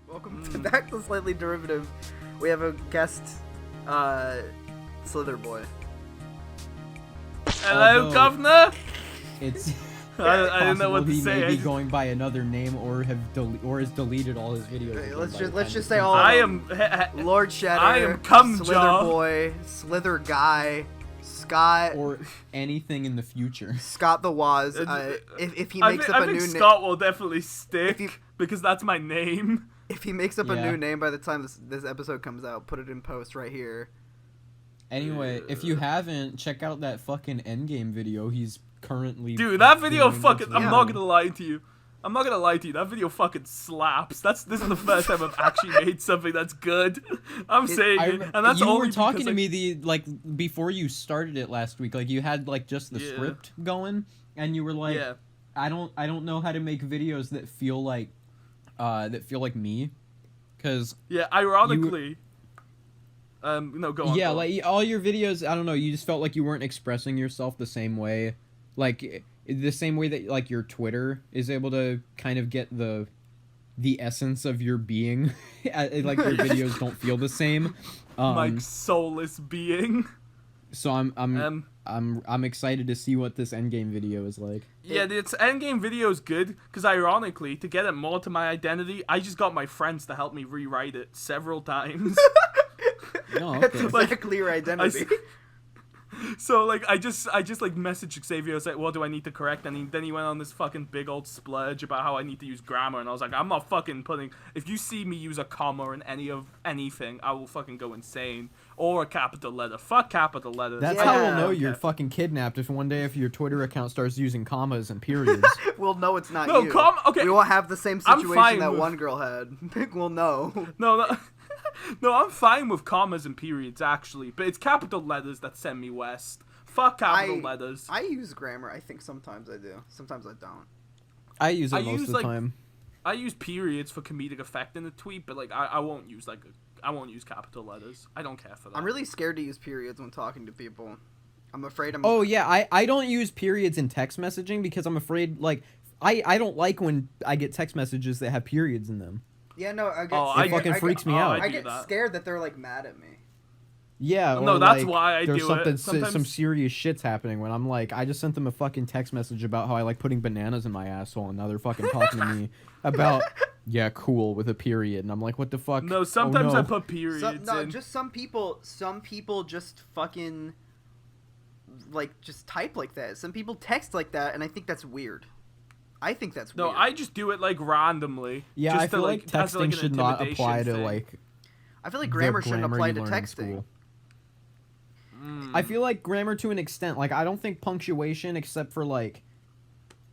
Welcome back to Slightly Derivative. We have a guest, Slither boy. Hello, Governor. It's I didn't know what to he say. may be going by another name or has deleted all his videos. Okay, again let's by just the say time all. I am. Lord Shatter. I am cum Slither jaw. boy, Slither guy, Scott. or anything in the future. Scott the Waz. If he I makes think, up I a think new Scott will definitely stick you- because that's my name. if he makes up a Yeah. new name by the time this episode comes out, put it in post right here. Anyway, if you haven't, check out that fucking Endgame video. He's currently. Dude, that video doing fucking. this I'm Yeah. not gonna lie to you. I'm not gonna lie to you. That video fucking slaps. This is the first time I've actually made something that's good. I'm saying it, and that's you only were talking because, to me before you started it last week. Like you had just the Yeah. script going, and you were like, yeah. I don't know how to make videos that feel like me, because Yeah, ironically. No, go on. yeah, go on. like all your videos, I don't know, you just felt like you weren't expressing yourself the same way, like the same way that like your Twitter is able to kind of get the essence of your being. Like your videos don't feel the same. My soulless being. So I'm excited to see what this Endgame video is like. Yeah, this endgame video is good because, ironically, to get it more to my identity, I just got my friends to help me rewrite it several times. Oh, That's okay. exactly your identity. So, like, I just like messaged Xavier. I was like, "What do I need to correct?" And then he went on this fucking big old splurge about how I need to use grammar, and I was like, "I'm not fucking putting. If you see me use a comma in anything, I will fucking go insane. Or a capital letter. Fuck capital letters. That's Yeah. how we'll know Okay. you're fucking kidnapped if one day if your Twitter account starts using commas and periods. We'll know it's not No, you. okay. We won't have the same I'm situation fine that with- one girl had. We'll know. No, no, I'm fine with commas and periods actually, but it's capital letters that send me west. Fuck capital letters. I use grammar. I think sometimes I do. Sometimes I don't. I use it I most use, of the like, time. I use periods for comedic effect in the tweet, but like I won't use I won't use capital letters. I don't care for that. I'm really scared to use periods when talking to people. I'm afraid I'm. Oh yeah, I don't use periods in text messaging because I'm afraid like I don't like when I get text messages that have periods in them. Yeah, no. I get. Oh, scared. It fucking freaks me oh, out. I I do get that. scared that they're like mad at me. Yeah, No, or, that's like, why I there's do something it. Sometimes some serious shit's happening when I'm like I just sent them a fucking text message about how I like putting bananas in my asshole and now they're fucking talking to me about yeah, cool with a period and I'm like what the fuck? No, sometimes oh, no. I put periods in. Just some people. Some people just fucking like just type like that. Some people text like that, and I think that's weird. I think that's No, weird. I just do it like randomly. Yeah, just I feel like as, texting an should not intimidation apply to thing. like I feel like the grammar shouldn't grammar apply you to learn in texting. school. Mm. I feel like grammar to an extent. Like, I don't think punctuation, except for, like,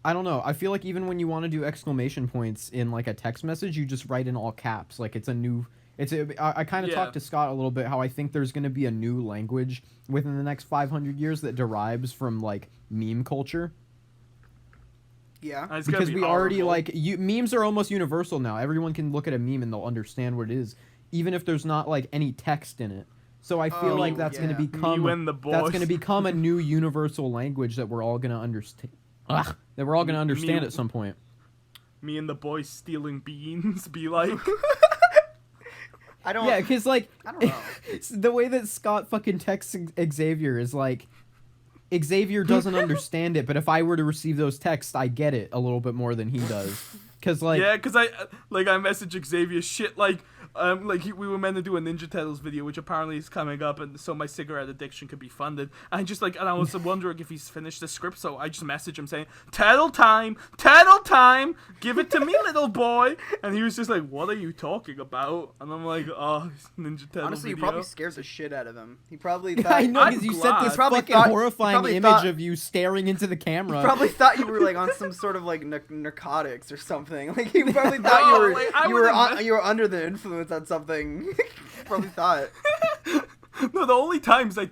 I don't know. I feel like even when you want to do exclamation points in, like, a text message, you just write in all caps. Like, it's a new... I kind of Yeah. talked to Scott a little bit how I think there's going to be a new language within the next 500 years that derives from, like, meme culture. Yeah. It's gonna Because be we already, horrible. like... memes are almost universal now. Everyone can look at a meme and they'll understand what it is, even if there's not, like, any text in it. So I feel Oh, like that's going yeah. to become... Me and the boys. That's going to become a new universal language that we're all going to understand. That we're all going to understand Me- at some point. Me and the boys stealing beans be like. I don't. Yeah, because, like, I don't know. the way that Scott fucking texts Xavier is like, Xavier doesn't understand it, but if I were to receive those texts, I get it a little bit more than he does. Because, like, Yeah, because I messaged Xavier shit like we were meant to do a Ninja Turtles video, which apparently is coming up, and so my cigarette addiction could be funded. And I was wondering if he's finished the script, so I just messaged him saying, turtle time, give it to me, little boy. And he was just like, what are you talking about? And I'm like, oh, Ninja Turtles Honestly, you video. probably scared the shit out of him. He probably thought. I know, I'm because you glad. sent this He probably fucking thought- he horrifying probably image thought- of you staring into the camera. He probably thought you were like on some sort of like narcotics or something. Like he probably thought No, you were like, I you were wouldn't you were under the influence on something. He probably thought. No, the only times I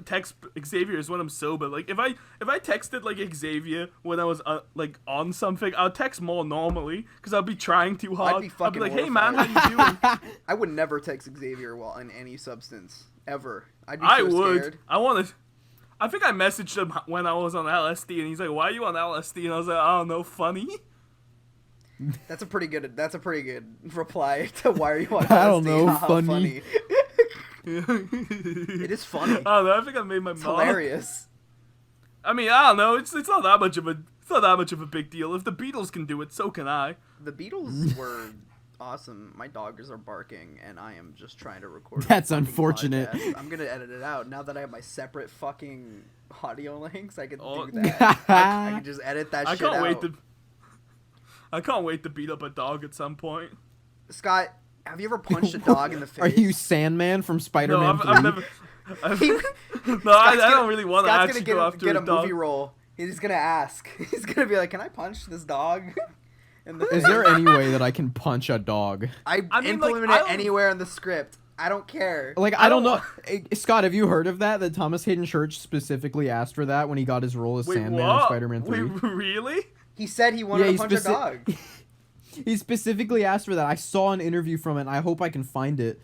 text Xavier is when I'm sober. Like if I texted like Xavier when I was like on something, I'll text more normally because I'll be trying too hard. I'd be fucking like, hey man, horrified. how you doing? I would never text Xavier while on any substance ever. I'd be I so would. scared. I want to. I think I messaged him when I was on LSD, and he's like, "Why are you on LSD?" And I was like, "Oh no, funny." That's a pretty good reply to why are you on LSD? I don't know, Haha, funny. It is funny. I don't know. I think I made my It's mark. hilarious. I mean, I don't know. It's not that much of a big deal. If the Beatles can do it, so can I. The Beatles were awesome. My dogs are barking, and I am just trying to record. That's a fucking unfortunate. podcast. I'm gonna edit it out now that I have my separate fucking audio links. I can Oh. do that. I can just edit that shit out. I can't wait to beat up a dog at some point. Scott, have you ever punched a dog in the face? Are you Sandman from Spider-Man No, 3? I've never. I don't really want to actually go after get a a dog. movie role. He's gonna ask. He's gonna be like, "Can I punch this dog?" In the Is face?" there any way that I can punch a dog? I mean, like, implement I it don't- anywhere in the script. I don't care. Like, I don't know. Scott, have you heard of that? That Thomas Hayden Church specifically asked for that when he got his role as Wait, Sandman what? in Spider-Man 3. Wait, really? He said he wanted to punch a dog. He specifically asked for that. I saw an interview from it, and I hope I can find it.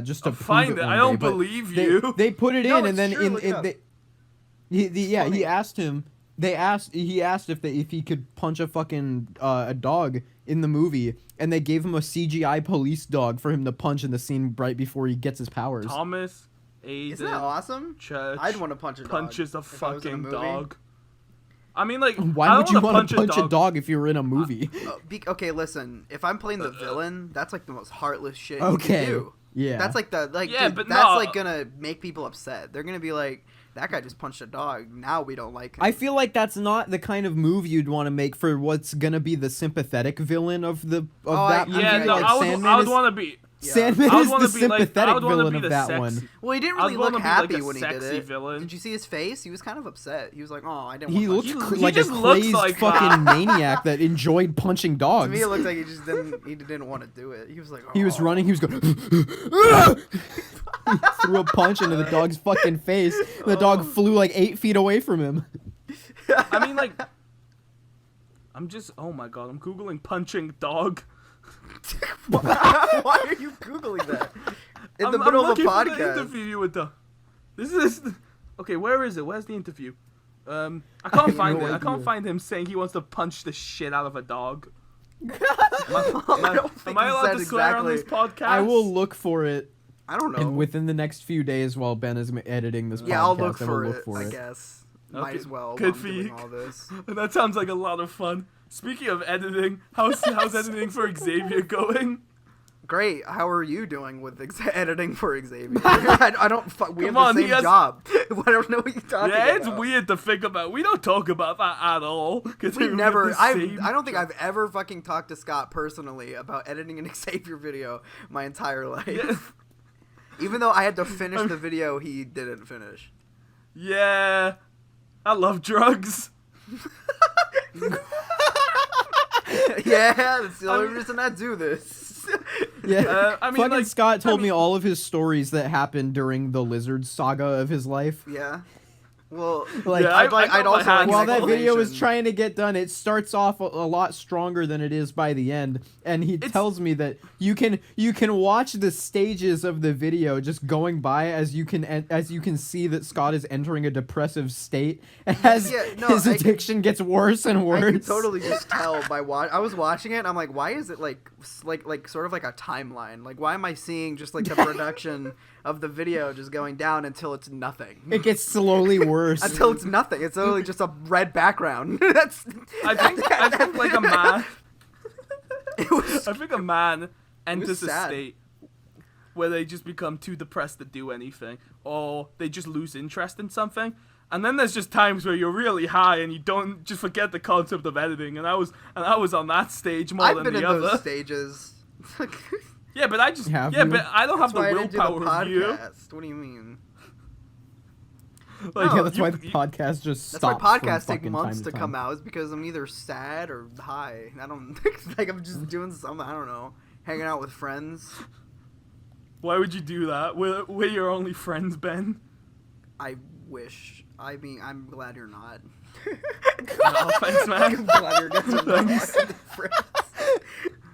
Just to I'll prove find it. one I don't day, but believe they, you. They put it No, in, and it's then true, look it up. he funny. asked him. He asked if he could punch a fucking a dog in the movie, and they gave him a CGI police dog for him to punch in the scene right before he gets his powers. Thomas Aiden Isn't that awesome? Church I'd want to punch a dog. punches a if I was in a fucking movie. dog. I mean, like, Why I would don't you wanna want to punch a dog if you were in a movie? Okay, listen. If I'm playing the villain, that's like the most heartless shit Okay. you can do. Yeah. That's like Yeah, dude, but that's no. like gonna make people upset. They're gonna be like, that guy just punched a dog. Now we don't like him. I feel like that's not the kind of move you'd want to make for what's gonna be the sympathetic villain of that movie. Yeah, no, like I would Sandman is, want to be. Sandman I would is wanna the be like- I sympathetic would wanna villain be of the that sexy- one. Well, he didn't I'd really wanna look be, like, happy a when he did sexy it. villain. Did you see his face? He was kind of upset. He was like, "Oh, I didn't." He want looked to punch He like a just looks crazed like fucking maniac that enjoyed punching you." To dogs. me, it looked like he just didn't. He didn't want to do it. He was like, He was "Oh." running. He was going. He threw a punch into the dog's fucking face. The dog flew like 8 feet away from him. I mean, like, I'm just. Oh my god, I'm googling punching dog. Why are you googling that in the I'm middle of a looking for the podcast? interview with the. This is. Okay, where is it? Where's the interview? I can't find no it. I can't idea. find him saying he wants to punch the shit out of a dog. I don't think Am I he allowed said to swear on this exactly. podcast? I will look for it, I don't know. and within the next few days, while Ben is editing this podcast, Yeah, I'll look I will for look it. for I it. guess. Might Okay, as well. good while I'm for doing you. all this. That sounds like a lot of fun. Speaking of editing, how's editing for Xavier going? Great. How are you doing with editing for Xavier? I don't. We Come have on, the he same has- job. I don't know what you're talking about. Yeah, it's weird to think about. We don't talk about that at all. We never. I don't think I've ever fucking talked to Scott personally about editing an Xavier video my entire life. Yeah. Even though I had to finish the video he didn't finish. Yeah, I love drugs. Yeah, that's the only mean- reason I do this. Yeah, I mean, fucking like, Scott told I me mean- all of his stories that happened during the lizard saga of his life. Yeah. Well, Like, Yeah, I'd, I got I'd my also like hands while an that video was explanation. trying to get done, it starts off a lot stronger than it is by the end, and he tells me that you can watch the stages of the video just going by as you can see that Scott is entering a depressive state as Yeah, no, his I- addiction gets worse and worse. I could totally just tell by I was watching it and I'm like, why is it like sort of like a timeline? Like, why am I seeing just like the production of the video just going down until it's nothing? It gets slowly worse. Until it's nothing. It's literally just a red background. That's. I think like a man. It was. I think a man enters a sad. state where they just become too depressed to do anything, or they just lose interest in something. And then there's just times where you're really high and you don't just forget the concept of editing. And I was on that stage more I've than been in the other. those stages. Yeah, but I just Have you? but I don't have That's why the I didn't do willpower of you. podcast. What do you mean? Like, No, yeah, that's you- why the podcast just That's why stops from podcasts take fucking months time to time. come out. Is because I'm either sad or high. I don't like. I'm just doing something. I don't know. Hanging out with friends. Why would you do that? We're your only friends, Ben. I wish. I mean, I'm glad you're not. Oh, thanks, man. I'm glad you're not Thanks. fucking friends.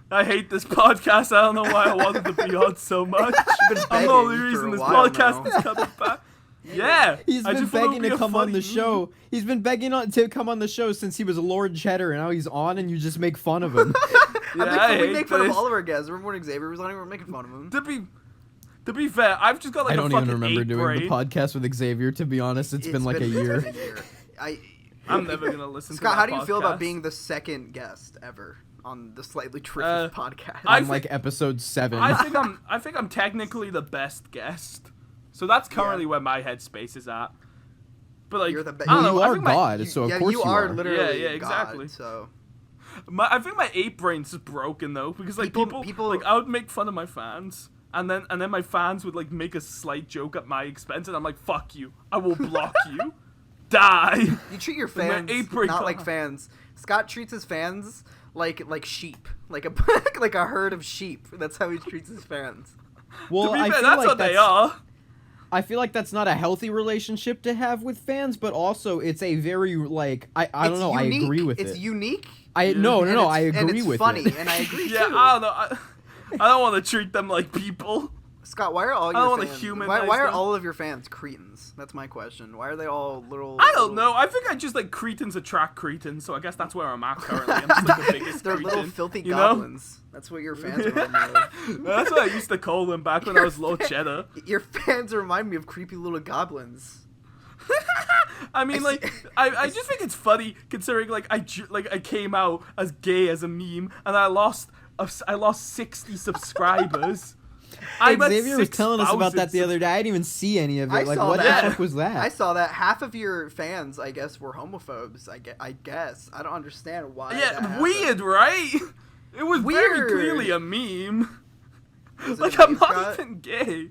I hate this podcast. I don't know why I wanted to be on so much. been I'm the only begging for reason a this while podcast now. is coming back. Yeah, He's I been just thought it would begging be to a come on funny the show. He's been begging to come on the show since he was Lord Cheddar, and now he's on, and you just make fun of him. We make fun of all of our guests. Remember when Xavier was on here? We're making fun of him. To be fair, I've just got like I don't a fucking even remember eight doing brain. the podcast with Xavier. To be honest, it's been like a year. Been a year. I'm never gonna listen. Scott, to how that do you feel about podcast. being the second guest ever on the Slightly Terrific podcast? I'm like episode 7. I think I'm technically the best guest. So that's currently where my headspace is at. But like, You're the I don't know. You I are think my- God, so of course you are are. literally Yeah, exactly. God, so I think my ape brain's just broken though, because like people like I would make fun of my fans, and then my fans would like make a slight joke at my expense, and I'm like, fuck you, I will block you, die. you treat your Like, my fans ape brain not got- like fans. Scott treats his fans like sheep, like a like a herd of sheep. That's how he treats his fans. Well, To be I fair, feel that's like what they are. I feel like that's not a healthy relationship to have with fans, but also it's a very like I don't It's know. unique. I agree with it's it. unique. No, and I it's- and agree it's with funny, it. and I agree Yeah, too. I don't know. I don't want to treat them like people. Scott, why are all I don't your wanna fans? humanize Why are them. all of your fans cretins? That's my question. Why are they all little? I don't know. I think I just like cretins attract cretins, so I guess that's where I'm at currently. I'm just like the biggest They're cretin, little filthy you know? goblins. That's what your fans remind me of. That's what I used to call them back when I was low cheddar. Your fans remind me of creepy little goblins. I mean, like, I just think it's funny considering like I came out as gay as a meme, and I lost 60 subscribers. I'm at Xavier was telling us about that the 6,000 other day. I didn't even see any of it. I Like, saw what that. the fuck was that? I saw that half of your fans, I guess, were homophobes. I guess I don't understand why. that Yeah, happened. weird, right? It was very Weird. clearly a meme. Is it Like, a I'm meme, not Scott? even gay. sure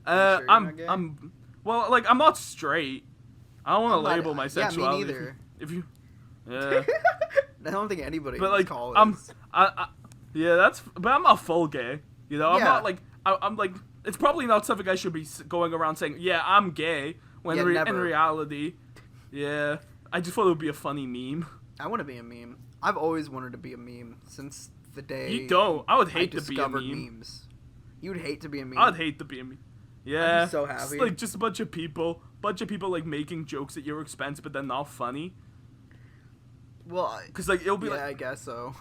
you're not gay? Well, like, I'm not straight. I don't want I'm to not- label my yeah, me sexuality. neither. If you, yeah. I don't think anybody. But in this like, call is. yeah, but I'm not full gay. You know, I'm Yeah. not like, I'm like, it's probably not something I should be going around saying, yeah, I'm gay. When Yeah, in never. reality, yeah, I just thought it would be a funny meme. I want to be a meme. I've always wanted to be a meme since the day. You don't. I would I hate to be a discovered meme. memes. You would hate to be a meme. I'd hate to be a meme. Yeah. so happy. It's like just a bunch of people like making jokes at your expense, but they're not funny. Well, Cause like it'll be yeah, like I guess so.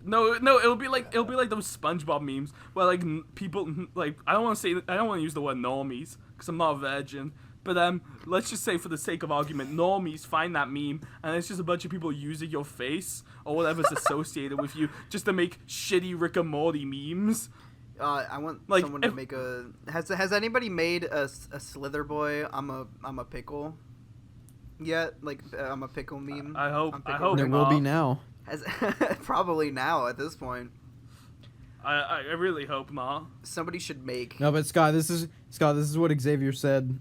no, it'll be like those SpongeBob memes where like people like I don't want to use the word normies because I'm not a virgin. But let's just say for the sake of argument, normies find that meme and it's just a bunch of people using your face or whatever's associated with you just to make shitty Rick and Morty memes. I want Like, someone to if- make a. Has anybody made a Slither boy? I'm a pickle. Yet, like I'm a pickle meme. I hope- I'm I pickle hope there Rick. will be now. Has probably now at this point. I really hope not. Somebody should make. No, but Scott, this is what Xavier said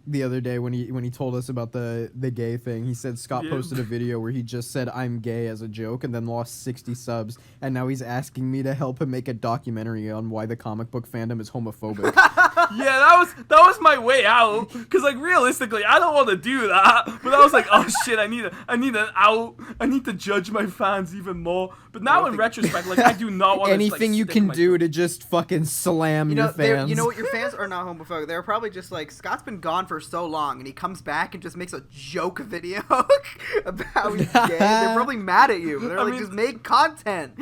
the other day when he told us about the gay thing. He said Scott Yeah. posted a video where he just said I'm gay as a joke and then lost 60 subs, and now he's asking me to help him make a documentary on why the comic book fandom is homophobic. Yeah, that was my way out. Cause like realistically, I don't want to do that. But I was like, oh shit, I need an out. I need to judge my fans even more. But now in retrospect, like I do not want Anything you can do to just fucking slam You know, your fans. you know what? Your fans are not homophobic. They're probably just like Scott's been gone for so long, and he comes back and just makes a joke video about how he's gay. They're probably mad at you. They're I like, mean- just make content.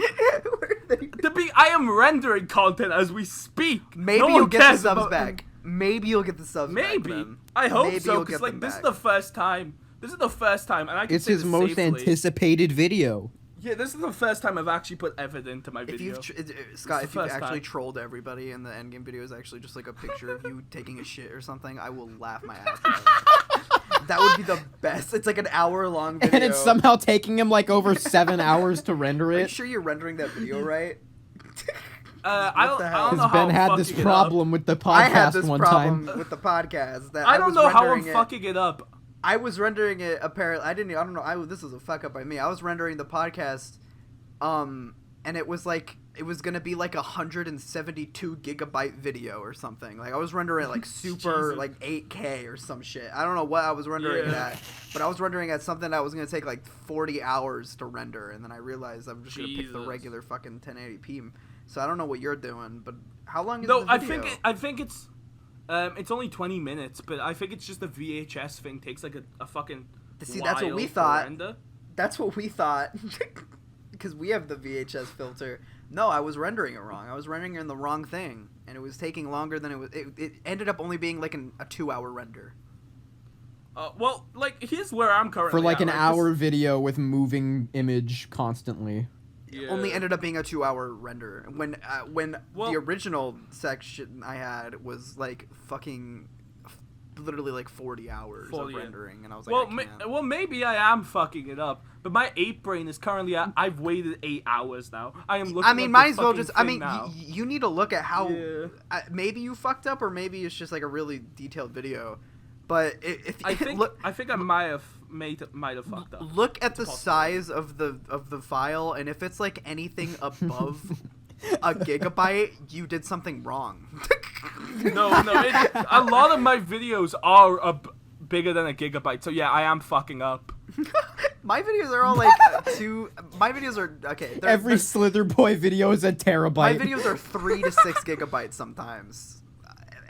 I am rendering content as we speak. Maybe No you'll one get the cares subs about- back. Maybe you'll get the subs back. Maybe. then. I hope Maybe so. you'll Cause get like them this is back. the first time. This is the first time, and I can it's say his this most safely. anticipated video. Yeah, this is the first time I've actually put effort into my If video. you've Scott, the if you've first actually time. trolled everybody and the endgame video is actually just like a picture of you taking a shit or something, I will laugh my ass off. That would be the best. It's like an hour-long video. And it's somehow taking him like over 7 hours to render Are you it. sure you're rendering that video right? I What the hell? don't know Because how Ben I'm had this fucking it up. problem with the I had podcast this one problem time. with the podcast. That I don't was know how I'm rendering it- fucking it up. I was rendering it. Apparently, I don't know. This was a fuck up by me. I was rendering the podcast, and it was like it was gonna be like 172 gigabyte video or something. Like I was rendering it like super Jesus. like 8K or some shit. I don't know what I was rendering it Yeah. at, but I was rendering at something that was gonna take like 40 hours to render, and then I realized I'm just gonna pick the Jesus. regular fucking 1080p. So I don't know what you're doing, but how long is No, the video? I think it's only 20 minutes, but I think it's just the VHS thing takes like a fucking See, that's what while we to thought. render. That's what we thought. because we have the VHS filter. No, I was rendering it wrong. I was rendering in the wrong thing, and it was taking longer than it was. It ended up only being like a 2-hour render. Well, like, here's where I'm currently For like at, an hour video with moving image constantly. It only ended up being a 2-hour render. When the original section I had was like fucking literally like 40 hours of rendering, and I was like, well, maybe I am fucking it up, but my ape brain is currently at, I've waited 8 hours now. I am looking. I mean, might as well just. I mean, you need to look at how. Yeah. Maybe you fucked up, or maybe it's just like a really detailed video. But I think I might have fucked up. Look at the size of the file, and if it's like anything above a gigabyte, you did something wrong. No, a lot of my videos are bigger than a gigabyte, so yeah, I am fucking up. My videos are all like My videos are okay. Every Slither Boy video is a terabyte. My videos are 3 to 6 gigabytes sometimes.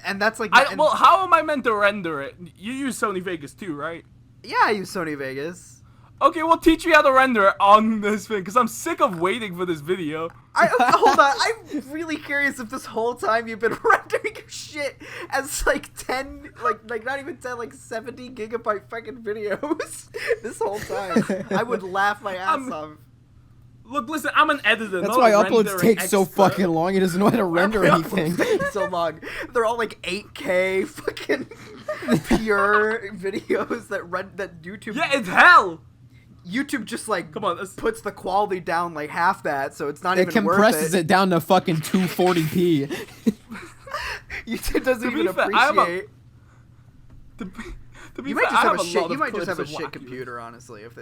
And that's like... well, how am I meant to render it? You use Sony Vegas too, right? Yeah, I use Sony Vegas. Okay, well, teach me how to render it on this thing, because I'm sick of waiting for this video. Hold on, I'm really curious if this whole time you've been rendering your shit as like 10, like not even 10, like 70 gigabyte fucking videos. This whole time. I would laugh my ass off. Look, listen, I'm an editor. That's why uploads take so fucking long. He doesn't know how to render anything. So long. They're all like 8K fucking pure videos that YouTube. Yeah, it's hell. YouTube just like come on, puts the quality down like half that, so it's not even worth it. It compresses it down to fucking 240p. YouTube doesn't even appreciate. You might just have a shit computer, honestly. It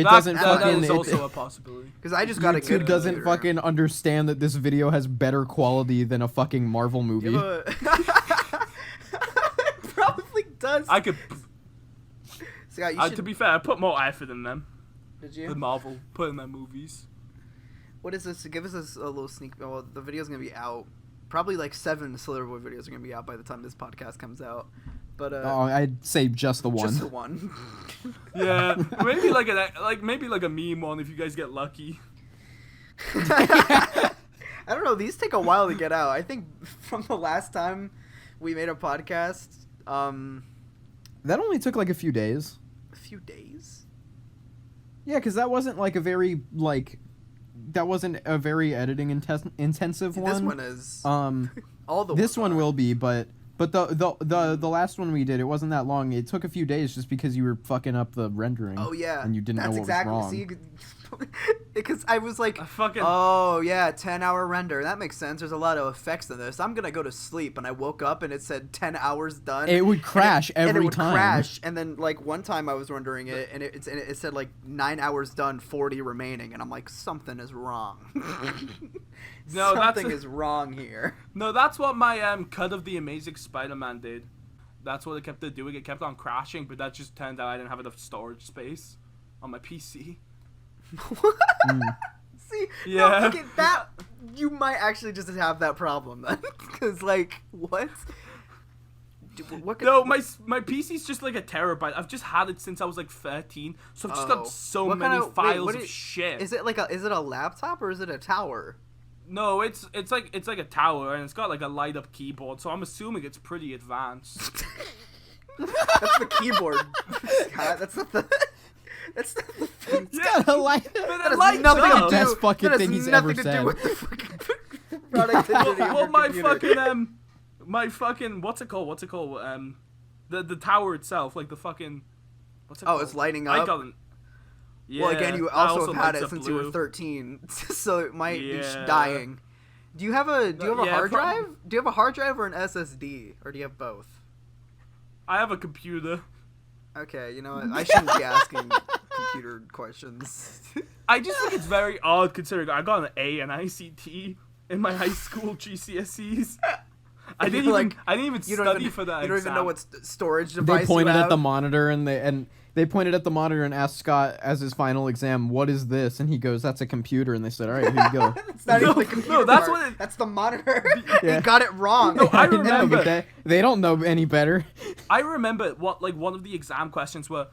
doesn't fucking. That is also a possibility. Because I just got a good computer. Doesn't fucking understand that this video has better quality than a fucking Marvel movie. Probably does. I could. Scott, to be fair, I put more effort in them. Did you? The Marvel put in their movies. What is this? Give us a little sneak. Well, the video's gonna be out. Probably like 7 Slither Boy videos are gonna be out by the time this podcast comes out. But I'd say just the one. Just the one. Yeah, maybe like a meme one if you guys get lucky. I don't know. These take a while to get out. I think from the last time we made a podcast, that only took like a few days. A few days? Yeah, because that wasn't like a very that wasn't a very editing intensive one. This one is. All the. This one will be, but the last one we did, it wasn't that long. It took a few days just because you were fucking up the rendering. Oh yeah, and you didn't know what was wrong. See, because I was like, oh yeah, 10-hour render. That makes sense. There's a lot of effects in this. I'm gonna go to sleep, and I woke up and it said 10 hours done. It would crash every time. And it would crash, and then like one time I was rendering it, and it said like 9 hours done, 40 remaining, and I'm like, something is wrong. No, something is wrong here. No, that's what my cut of the Amazing Spider-Man did. That's what it kept doing. It kept on crashing, but that just turned out I didn't have enough storage space on my PC. See, yeah. No, okay, that you might actually just have that problem then, because like what? No, my PC's just like a terabyte. I've just had it since I was like 13, so I've just got so many files of shit. Is it a laptop or is it a tower? No, it's like a tower, and it's got like a light up keyboard, so I'm assuming it's pretty advanced. That's the keyboard, Scott. That's not the. That's not the thing. It's got a light. That has nothing to do. Best fucking thing he's ever said. That has nothing to do with the fucking productivity. Well, my fucking what's it called? The tower itself, like the fucking what's it called? Oh, it's lighting up. Yeah. Well, again, you also have had it since you were 13, so it might be dying. Do you have a hard drive? Do you have a hard drive or an SSD, or do you have both? I have a computer. Okay, you know what? I shouldn't be asking computer questions. I just think it's very odd considering I got an A in ICT in my high school GCSEs. I didn't even study for that. You don't even know what storage device they pointed at the monitor and they pointed at the monitor and asked Scott as his final exam, "What is this?" And he goes, "That's a computer." And they said, "All right, here you go." It's not even the computer. No, that's the monitor. Yeah. He got it wrong. No, I remember. They don't know any better. I remember one of the exam questions were,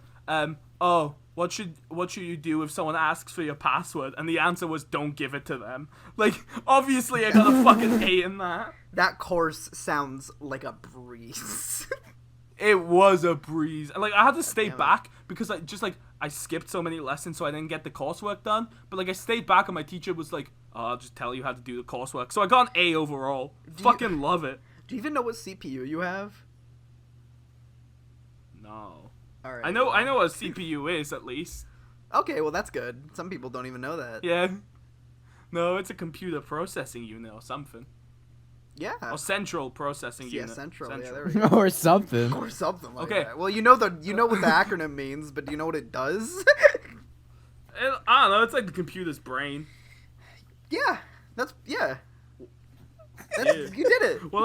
what should you do if someone asks for your password? And the answer was, don't give it to them. Like, obviously I got a fucking A in that. That course sounds like a breeze. It was a breeze. And, like, I had to stay Damn it. back because I skipped so many lessons, so I didn't get the coursework done. But, like, I stayed back and my teacher was like, oh, I'll just tell you how to do the coursework. So I got an A overall. Fucking love it. Do you even know what CPU you have? No. All right. I know what a CPU is, at least. Okay, well that's good. Some people don't even know that. Yeah. No, it's a computer processing unit or something. Yeah. Or central processing Yeah, unit. central. Yeah, there we go. or something. Or something like Okay. that. Well, you know what the acronym means, but do you know what it does? I don't know. It's like the computer's brain. Yeah. Yeah. You did it. One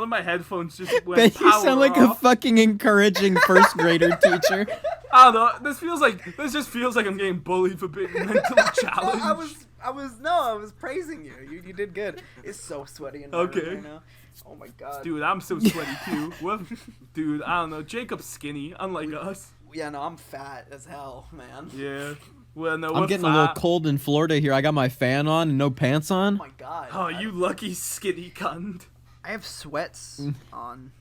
of my headphones just went Bet you power sound like off. a fucking encouraging first grader teacher. I don't know. This just feels like I'm getting bullied for being mentally challenged. I was praising you. You did good. It's so sweaty in my room Okay. right now. Oh my god. Dude, I'm so sweaty too. What? Dude, I don't know. Jacob's skinny, unlike us. Yeah, no, I'm fat as hell, man. Yeah. Well, no, I'm we're getting fat. a little cold in Florida here. I got my fan on and no pants Oh on. my god. Oh, you lucky skinny cunt. I have sweats on.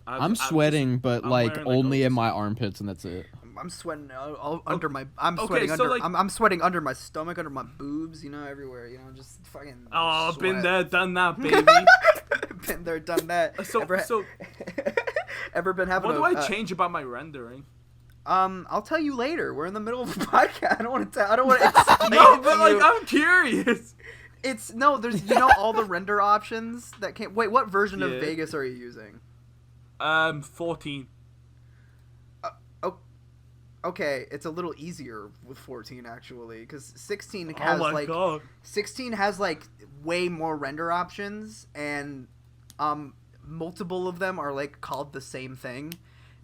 I'm sweating, but I'm like wearing, like, only a- in my armpits, and that's it. I'm sweating all under my. I'm Okay, sweating so, under. like- I'm sweating under my stomach, under my boobs. You know, everywhere. You know, just fucking. Oh, sweat. been there, done that, baby. Been there, done that. So- Ever been having? What do I change about my rendering? I'll tell you later. We're in the middle of a podcast. I don't want to. I don't want to explain. No, it to but like you. I'm curious. It's no. There's all the render options that can. Wait, what version of Yeah. Vegas are you using? 14. Okay, it's a little easier with 14 actually, because 16 Oh has my god. 16 has like way more render options, and multiple of them are like called the same thing,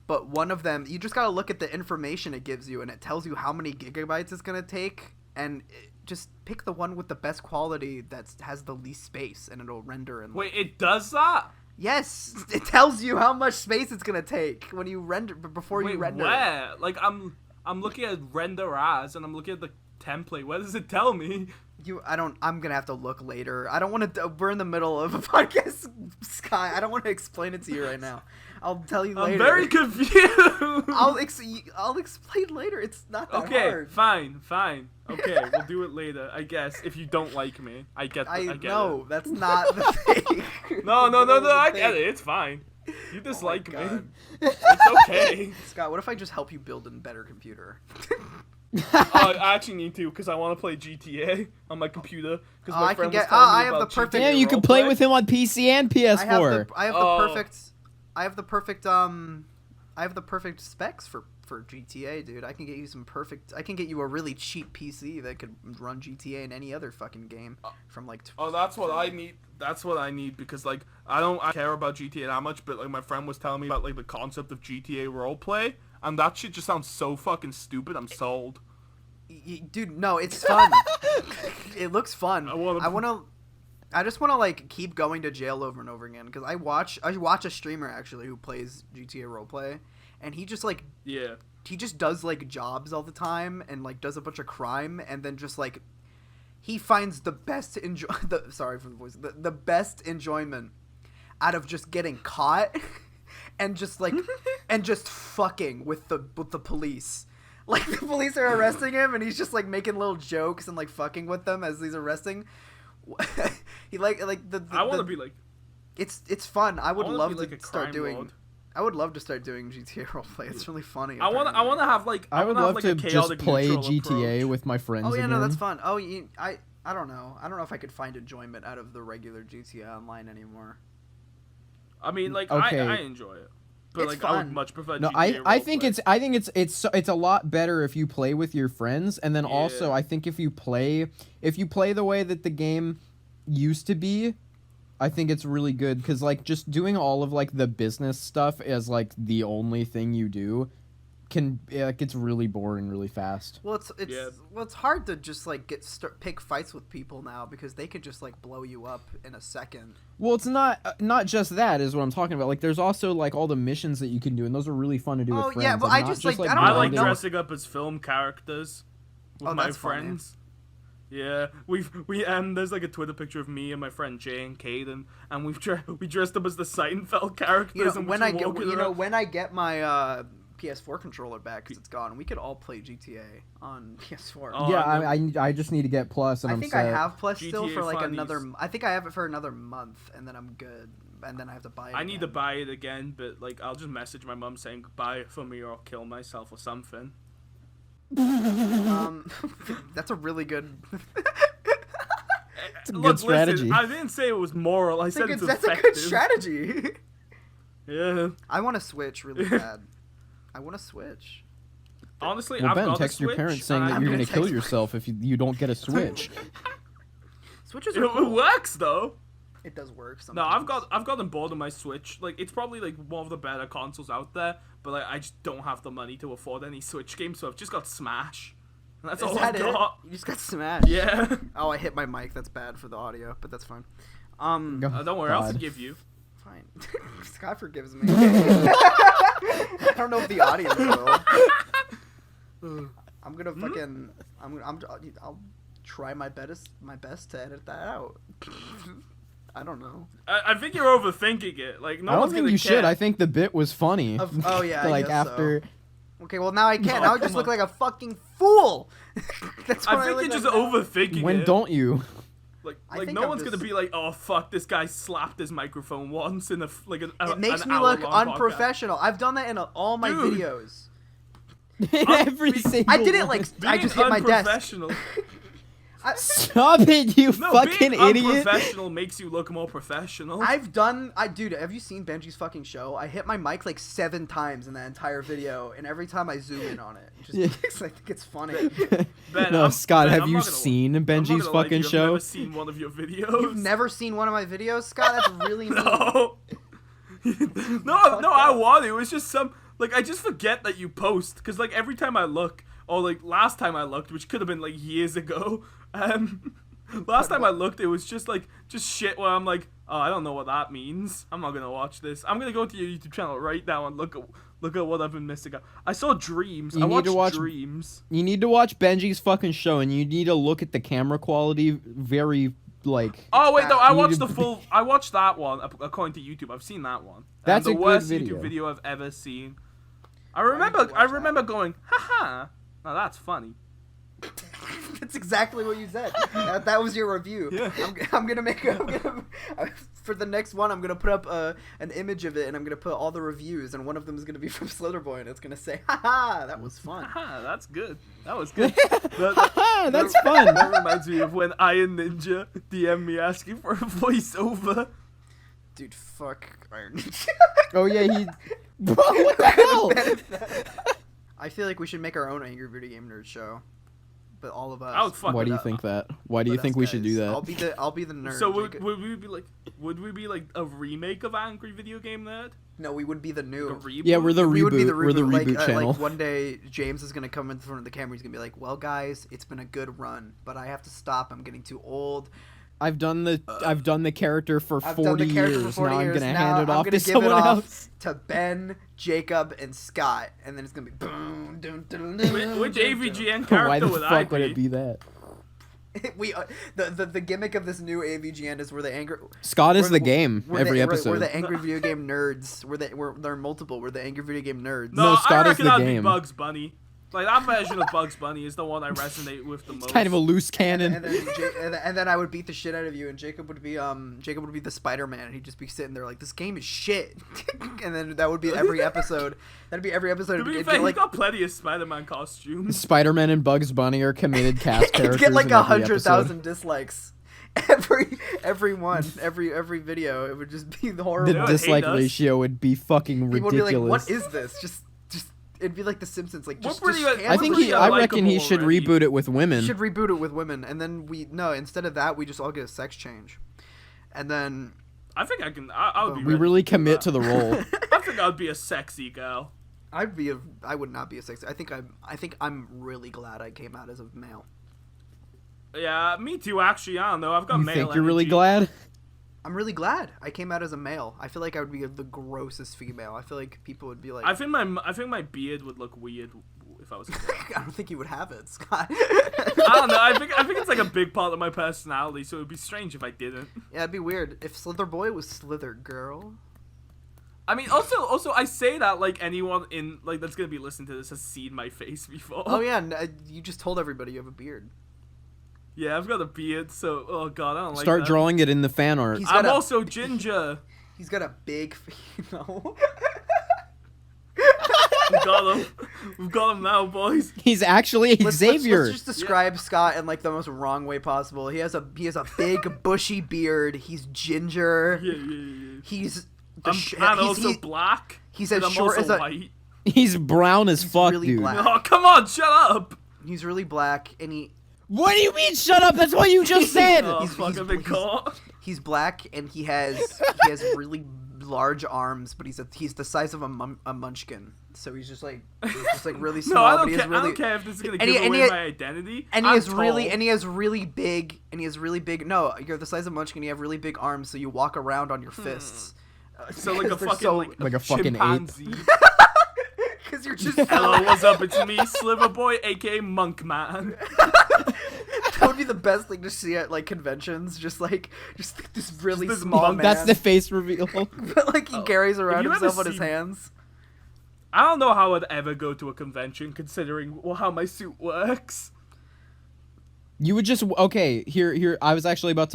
but one of them you just gotta look at the information it gives you, and it tells you how many gigabytes it's gonna take, and just pick the one with the best quality that has the least space, and it'll render in. Wait, it does that? Yes, it tells you how much space it's gonna take when you render before Wait, you render. where? Like I'm looking at render as, and I'm looking at the template. Where does it tell me? I'm gonna have to look later. I don't want to. We're in the middle of a podcast, Sky. I don't want to explain it to you right now. I'll tell you later. I'm very confused. I'll explain later. It's not that Okay, hard. fine. Okay, we'll do it later. I guess if you don't like me, I get No, it. that's not the thing. No, I get it. It's fine. You dislike me. It's okay. Scott, what if I just help you build a better computer? I actually need to because I want to play GTA on my computer. Because my I friend can was get- telling I me have about the perfect- GTA Damn, you can play roleplay. with him on PC and PS4. I have the perfect specs for GTA, dude. I can get you a really cheap PC that could run GTA and any other fucking game from like. Oh, that's what I need. That's what I need because like I care about GTA that much, but like my friend was telling me about like the concept of GTA roleplay, and that shit just sounds so fucking stupid. I'm sold. Dude, no, it's fun. It looks fun. I just want to like keep going to jail over and over again because I watch a streamer actually who plays GTA roleplay, and he just like Yeah. he just does like jobs all the time and like does a bunch of crime, and then just like he finds the best sorry for the voice, the best enjoyment out of just getting caught and just like and just fucking with the police. Like the police are arresting him and he's just like making little jokes and like fucking with them as he's arresting. He like the I want to be like. it's fun. I would wanna love be, like, a to start crime doing. lord. I would love to start doing GTA roleplay. It's really funny. I want to have like. I would wanna love have, to like, a just chaotic play neutral GTA approach. with my friends Oh yeah, again. no, that's fun. Oh, I don't know. I don't know if I could find enjoyment out of the regular GTA Online anymore. I mean, like Okay. I enjoy it, but It's like I would fun. much prefer. No, GTA I think roleplay. it's a lot better if you play with your friends, and then also Yeah. I think if you play the way that the game used to be, I think it's really good because like just doing all of like the business stuff as like the only thing you do it gets really boring really fast. Well, it's hard to just like pick fights with people now because they could just like blow you up in a second. Well, it's not just that is what I'm talking about. Like, there's also like all the missions that you can do, and those are really fun to do with friends. Yeah, but I just like I don't I know. like dressing up as film characters with my friends. Funny. Yeah, we there's like a Twitter picture of me and my friend Jay and Caden, and we dressed up as the Seinfeld characters. And when I get my PS4 controller back because it's gone, we could all play GTA on PS4. Oh, yeah, I just need to get Plus, and I I'm think set. I have Plus still GTA for like funnies. another. I think I have it for another month, and then I'm good. And then I have to buy it. I need to buy it again, but like I'll just message my mum saying buy it for me or I'll kill myself or something. That's a really good. It's a good strategy. Listen, I didn't say it was moral. I said it's that's effective. a good strategy. Yeah. I want to switch really bad. I want to switch. Honestly, well, I've Ben, got text a your Switch, parents saying that and you're gonna going to kill text- yourself if you don't get a Switch. Switches It are cool. works though. It does work No, sometimes. I've gotten bored of my Switch. Like it's probably like one of the better consoles out there, but like I just don't have the money to afford any Switch games, so I've just got Smash. And that's all I've got. You just got smashed. Yeah. Oh, I hit my mic. That's bad for the audio, but that's fine. Don't worry, I'll God. forgive you. Fine. Scott forgives me. I don't know if the audience will. I'm gonna fucking. I'll try my best to edit that out. I don't know. I think you're overthinking it. Like no I don't one's think gonna you care. should. I think the bit was funny. Oh yeah. I like guess after. So. Okay, well now I can't. No, Now I just come look on. like a fucking fool. That's what I think look you're just like now. overthinking When it. don't you? Like I like think no I'm one's gonna just- be like, oh fuck, this guy slapped his microphone once in It makes an me look hour-long podcast. unprofessional. I've done that in all my Dude. videos. Every single. I didn't one. like. I Being just hit my desk. unprofessional. Stop it, you No, fucking being idiot! unprofessional makes you look more professional. Dude, have you seen Benji's fucking show? I hit my mic like 7 times in that entire video, and every time I zoom in on it, Yeah. I think it's funny. Ben, No, I'm- Scott, Ben, have I'm you not gonna- seen I'm not Benji's gonna lie to fucking you, show? I've never seen one of your videos. You've never seen one of my videos, Scott? That's really mean. No. no, I want to. It's just some like I just forget that you post because like every time I look, or like last time I looked, which could have been like years ago, last time I looked, it was just shit where I'm like, oh, I don't know what that means. I'm not gonna watch this. I'm gonna go to your YouTube channel right now and look at what I've been missing out. I saw Dreams. You I need watched to watch- Dreams. You need to watch Benji's fucking show, and you need to look at the camera quality very like. Oh wait, no, bad. I You watched need the to- full. I watched that one according to YouTube. I've seen that one. That's and a the good worst video. YouTube video I've ever seen. I need to remember. watch I that. remember going, haha. Now that's funny. That's exactly what you said. That was your review. Yeah. I'm gonna for the next one. I'm gonna put up an image of it, and I'm gonna put all the reviews, and one of them is gonna be from Slither Boy, and it's gonna say, "Haha, that was fun." Haha, that's good. That was good. Haha, that's fun. That reminds me of when Iron Ninja DM'd me asking for a voiceover. Dude, fuck Iron Ninja. Oh yeah, he. Bro, what the hell? I feel like we should make our own Angry Video Game Nerd show, but all of us. I would fuck Why with do you that. think that? Why do you But think us we should do guys. that? I'll be the nerd. So Jacob. would we be like a remake of Angry Video Game Nerd? No, we would be the new. Like a reboot? Yeah, we're the We would be reboot. the We're the reboot. reboot channel. Like one day, James is gonna come in front of the camera. He's gonna be like, "Well, guys, it's been a good run, but I have to stop. I'm getting too old. I've done the character for I've 40 done the character years. for 40 now years. I'm gonna Now hand it I'm off gonna to give someone it off else. to Ben, Jacob, and Scott, and then it's gonna be boom, dun, dun, dun, Which dun, AVGN Why character the would I fuck would be? it be that? dun. We the gimmick of this new AVGN is we're the angry. Scott is we're the game every episode. We're the angry video game nerds. They're multiple. We're the angry video game nerds. No, Scott I is reckon the that'd be game. Bugs Bunny. Like that version of Bugs Bunny is the one I resonate with the most. It's kind of a loose cannon. And then I would beat the shit out of you, and Jacob would be the Spider-Man, and he'd just be sitting there like, this game is shit. And then that would be every episode. That'd be every episode. To be It'd fair, get he's got plenty of Spider-Man costumes. Spider-Man and Bugs Bunny are committed cast it'd characters. get like in every 100,000 dislikes. Every video, it would just be the horrible. The would hate dislike us. ratio would be fucking People would ridiculous. be like, what is this? Just it'd be like The Simpsons. Like, just pretty much- I think We're I pretty reckon he unlikable should already. reboot it with women. should reboot it with women, and then instead of that, we just all get a sex change, and then I think I can. I would be. We ready really to do commit that. to the role. I think I'd be a sexy girl. I would not be a sexy. I think I'm really glad I came out as a male. Yeah, me too. Actually, I don't know. I've got You male think you're really energy. glad? I'm really glad I came out as a male. I feel like I would be the grossest female. I feel like people would be like. I think my beard would look weird if I was a girl. I don't think you would have it, Scott. I don't know. I think it's like a big part of my personality, so it would be strange if I didn't. Yeah, it'd be weird if Slither boy was Slither girl. I mean, also, I say that like anyone in like that's gonna be listening to this has seen my face before. Oh yeah, you just told everybody you have a beard. Yeah, I've got a beard, so oh god, I don't like Start that. drawing it in the fan art. He's I'm got a- also ginger. He's got a big no. We've got him now, boys. He's actually Xavier. Let's just describe Scott in like the most wrong way possible. He has a big bushy beard. He's ginger. Yeah. He's I'm also black. He's as and I'm short also as a. white. He's brown as fuck, really dude. black. Oh, come on, shut up. He's really black, and What do you mean? Shut up! That's what you just said. Oh, He's- fuck, he's- I've been he's- caught. he's black, and he has really large arms, but he's the size of a munchkin. So he's just like really small. No, I but don't he has care. really, I don't care if this is gonna and he- give and away he- my identity. And he I'm has tall. really big. No, you're the size of Munchkin. You have really big arms, so you walk around on your fists. So like a They're fucking so- Like a fucking ape. chimpanzee. Because you're just Hello, what's up? It's me, Slither Boy, aka Monk Man. That would be the best thing to see at like conventions. Just this really this small monk- man. That's the face reveal. But like he carries around you ever himself on his seen- hands. I don't know how I'd ever go to a convention, considering how my suit works. You would just okay. Here. I was actually about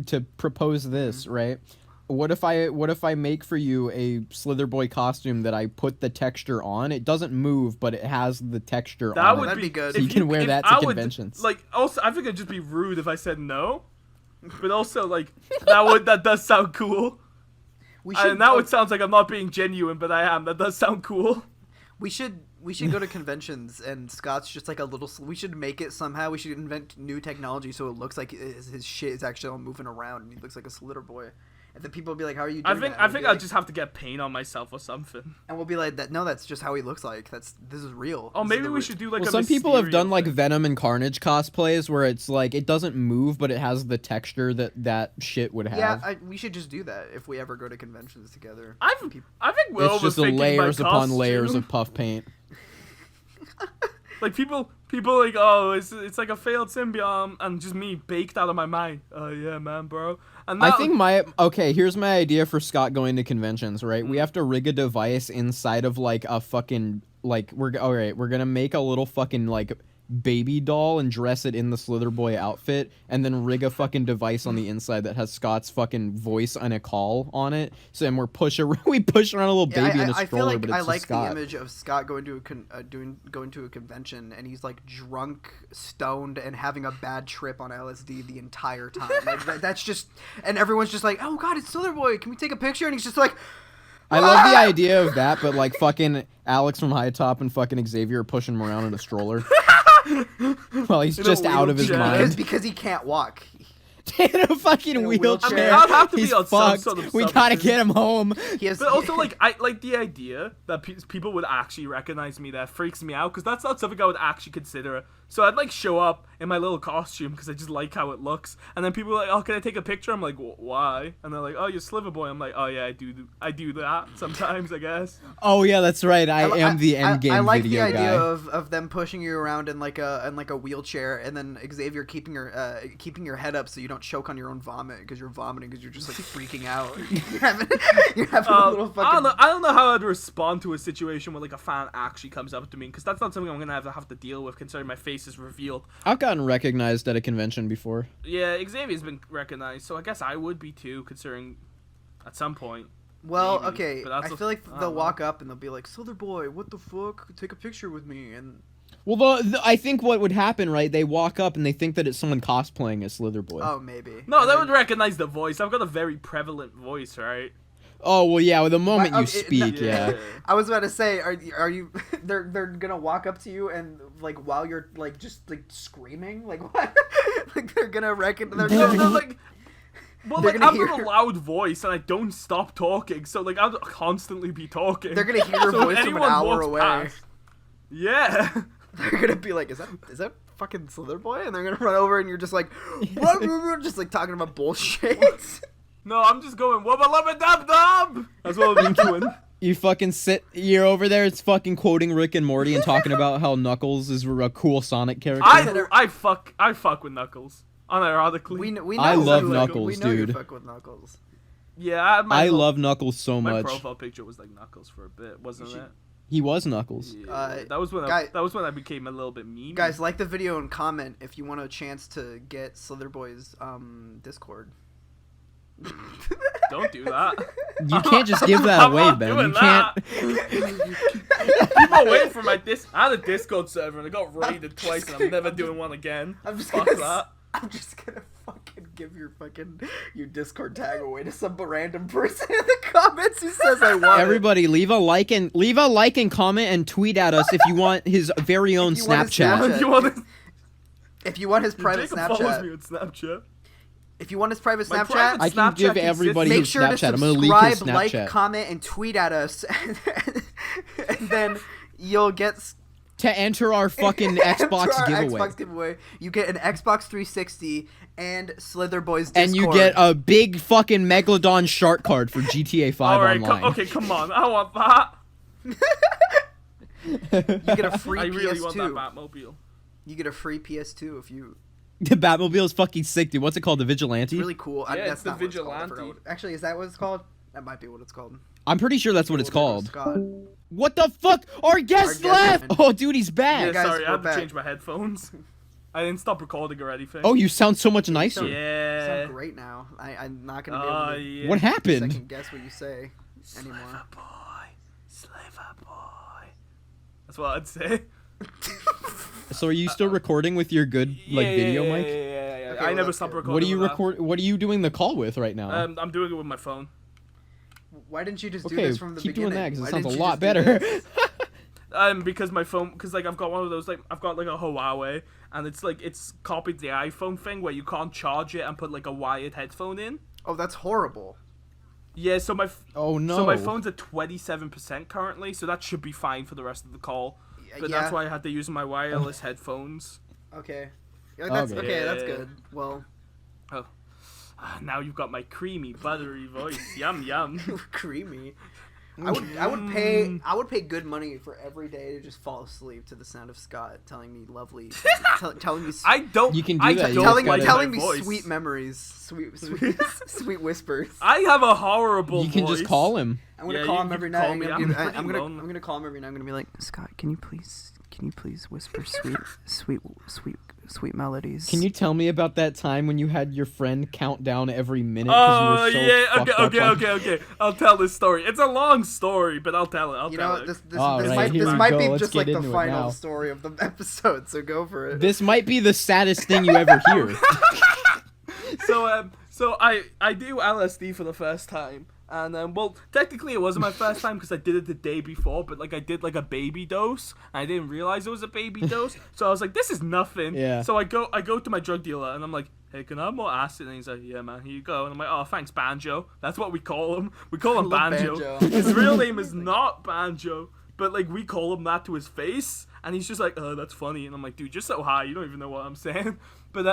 to propose this, right? What if I make for you a Slither Boy costume that I put the texture on? It doesn't move, but it has the texture That on would it. That'd be good. if You can wear if that to I would, conventions. Like, also, I think it'd just be rude if I said no. But also, like, that does sound cool. We And now it sounds like I'm not being genuine, but I am. That does sound cool. We should go to conventions, and Scott's just like a little. We should make it somehow. We should invent new technology so it looks like his shit is actually all moving around, and he looks like a Slither boy. And then people will be like, "How are you doing?" I think I'll just have to get paint on myself or something. And we'll be like, "That no, that's just how he looks like. This is real." Oh, This is maybe the we re- should do like Well, a some people have Mysterio done like thing. Venom and Carnage cosplays where it's like it doesn't move, but it has the texture that shit would have. Yeah, we should just do that if we ever go to conventions together. I think we're It's just overthinking layers my upon layers costume. of puff paint. Like people like, oh, it's like a failed symbiote, and just me baked out of my mind. Oh yeah, man, bro. And I now, think here's my idea for Scott going to conventions, right? We have to rig a device inside of like a fucking like we're gonna make a little fucking like baby doll and dress it in the Slither Boy outfit and then rig a fucking device on the inside that has Scott's fucking voice and a call on it. So then we push around a little baby in a I stroller, feel like but it's I just like Scott. the image of Scott going to going to a convention, and he's like drunk, stoned, and having a bad trip on LSD the entire time. Like that's just, and everyone's just like, "Oh God, it's Slither Boy. Can we take a picture?" And he's just like, I love the idea of that, but like fucking Alex from High Top and fucking Xavier pushing him around in a stroller. Well, he's In a just out of his wheelchair. mind. because he can't walk. In a fucking In a wheelchair. wheelchair. I mean, I'd have to be He's on some fucked. sort of We gotta substance. get him home. He has, But also, like, I like the idea that people would actually recognize me. That freaks me out because that's not something I would actually consider. So I'd like show up in my little costume because I just like how it looks, and then people are like, "Oh, can I take a picture?" I'm like, "Why?" And they're like, "Oh, you're Slither Boy." I'm like, "Oh yeah, I do that sometimes, I guess." Oh yeah, that's right. I am the end game I like video the idea guy. of them pushing you around in like a wheelchair, and then Xavier keeping your head up so you don't choke on your own vomit because you're vomiting because you're just like freaking out. you're having a little fucking. I don't know how I'd respond to a situation where like a fan actually comes up to me because that's not something I'm gonna have to deal with considering my face is revealed. I've gotten recognized at a convention before. Yeah, Xavier's been recognized, so I guess I would be too, considering at some point. Well, Maybe, okay. but I that's feel like I they'll don't walk up and they'll be like, "Slither Boy, what the fuck? Take a picture with me." And Well, I think what would happen, right? They walk up and they think that it's someone cosplaying as Slither Boy. oh, maybe. No, And they then- would recognize the voice. I've got a very prevalent voice, right? Oh well, yeah. Well, the moment Why- you oh, speak, yeah. yeah. I was about to say, are you? They're gonna walk up to you and like while you're like just like screaming, like what? Like they're gonna No, like Well, They're like, gonna I've got hear- a loud voice and I don't stop talking, so like I'll constantly be talking. They're gonna hear your So if voice from an anyone hour walks away. past- Yeah. They're gonna be like, is that fucking Slither boy? And they're gonna run over and you're just like, just like talking about bullshit. No, I'm just going wubba lubba dub dub. That's what I've been doing. You fucking you're over there, it's fucking quoting Rick and Morty and talking about how Knuckles is a cool Sonic character. I fuck with Knuckles. Unironically. We know I love you, Knuckles, we know dude. You fuck with Knuckles. Yeah, I love Knuckles so my much. profile picture was like Knuckles for a bit, wasn't it? He was Knuckles. Yeah, that was when I became a little bit meme. Guys, like the video and comment if you want a chance to get Slither Boy's Discord. Don't do that. You can't just give that I'm away, not Ben. doing You can't. Keep away from my I had a Discord server and I got raided twice and I'm never doing one again. I'm just Fuck gonna, that. I'm just gonna fucking give your Discord tag away to some random person in the comments who says I want Everybody, leave a like and comment and tweet at us if you want his very own you want his Snapchat. You want to, If you want his private Jacob follows me Snapchat, on Snapchat. if you want his private My Snapchat, private I can Snapchat give exists. everybody make his sure to Snapchat. I'm gonna leak his subscribe, like, Snapchat. comment, and tweet at us, and then you'll get To enter our fucking Xbox our giveaway. Xbox giveaway. You get an Xbox 360 and Slither Boys Discord. And you get a big fucking Megalodon shark card for GTA 5 Alright, online. okay, come on. I want that. You get a free I really PS2. want that Batmobile. You get a free PS2 if you. The Batmobile is fucking sick, dude. What's it called? The Vigilante? It's really cool. Yeah, That's it's the not what it's called. I Vigilante. forgot Actually, is that what it's called? That might be what it's called. I'm pretty sure that's what it's called. Scott. What the fuck? Our guest guest left! man. Oh, dude, he's back! Yeah, guys, sorry, I we're had back. to change my headphones. I didn't stop recording or anything. Oh, you sound so much nicer. You Yeah. sound great now. I'm not gonna be Oh, able to yeah. What happened? second guess what you say anymore. Slither boy. That's what I'd say. So are you still recording with your good video mic? Yeah. Okay, I well, never that's stopped good. recording. What are you with that. What are you doing the call with right now? I'm doing it with my phone. Why didn't you just do Okay, this from the keep beginning? doing that because Why it sounds a didn't you lot just do better. this? Because my phone, because like I've got one of those, like I've got like a Huawei, and it's like it's copied the iPhone thing where you can't charge it and put like a wired headphone in. Oh, that's horrible. Yeah, so Oh no. so my phone's at 27% currently, so that should be fine for the rest of the call. But that's why I had to use my wireless headphones. Okay. Yeah, that's, Okay. okay, that's Yeah. good. Well, Now you've got my creamy, buttery voice. Yum yum. creamy. I would pay good money for every day to just fall asleep to the sound of Scott telling me lovely, telling me I don't. You can do I that, you don't just telling gotta- like telling my me voice. sweet memories, sweet whispers. I have a horrible. You can just voice. call him. I'm gonna Yeah, call you him can every call night. me. I'm I'm gonna, pretty lonely. I'm gonna call him every night. I'm gonna be like, Scott, can you please whisper sweet melodies? Can you tell me about that time when you had your friend count down every minute? Oh you were so yeah. fucked up on- Okay. I'll tell this story. It's a long story, but I'll tell it. I'll You tell know, it. this All right, might here this we might go. be Let's just get like the into it final now. story of the episode. So go for it. This might be the saddest thing you ever hear. So I do LSD for the first time, and well, technically it wasn't my first time because I did it the day before, but like I did like a baby dose, and I didn't realize it was a baby dose, so I was like, this is nothing. Yeah. So I go to my drug dealer, and I'm like, hey, can I have more acid? And he's like, yeah, man, here you go. And I'm like, oh, thanks, Banjo. That's what we call him. We call him love Banjo. Banjo. His real name is not Banjo, but like we call him that to his face, and he's just like, oh, that's funny. And I'm like, dude, you're so high, you don't even know what I'm saying. But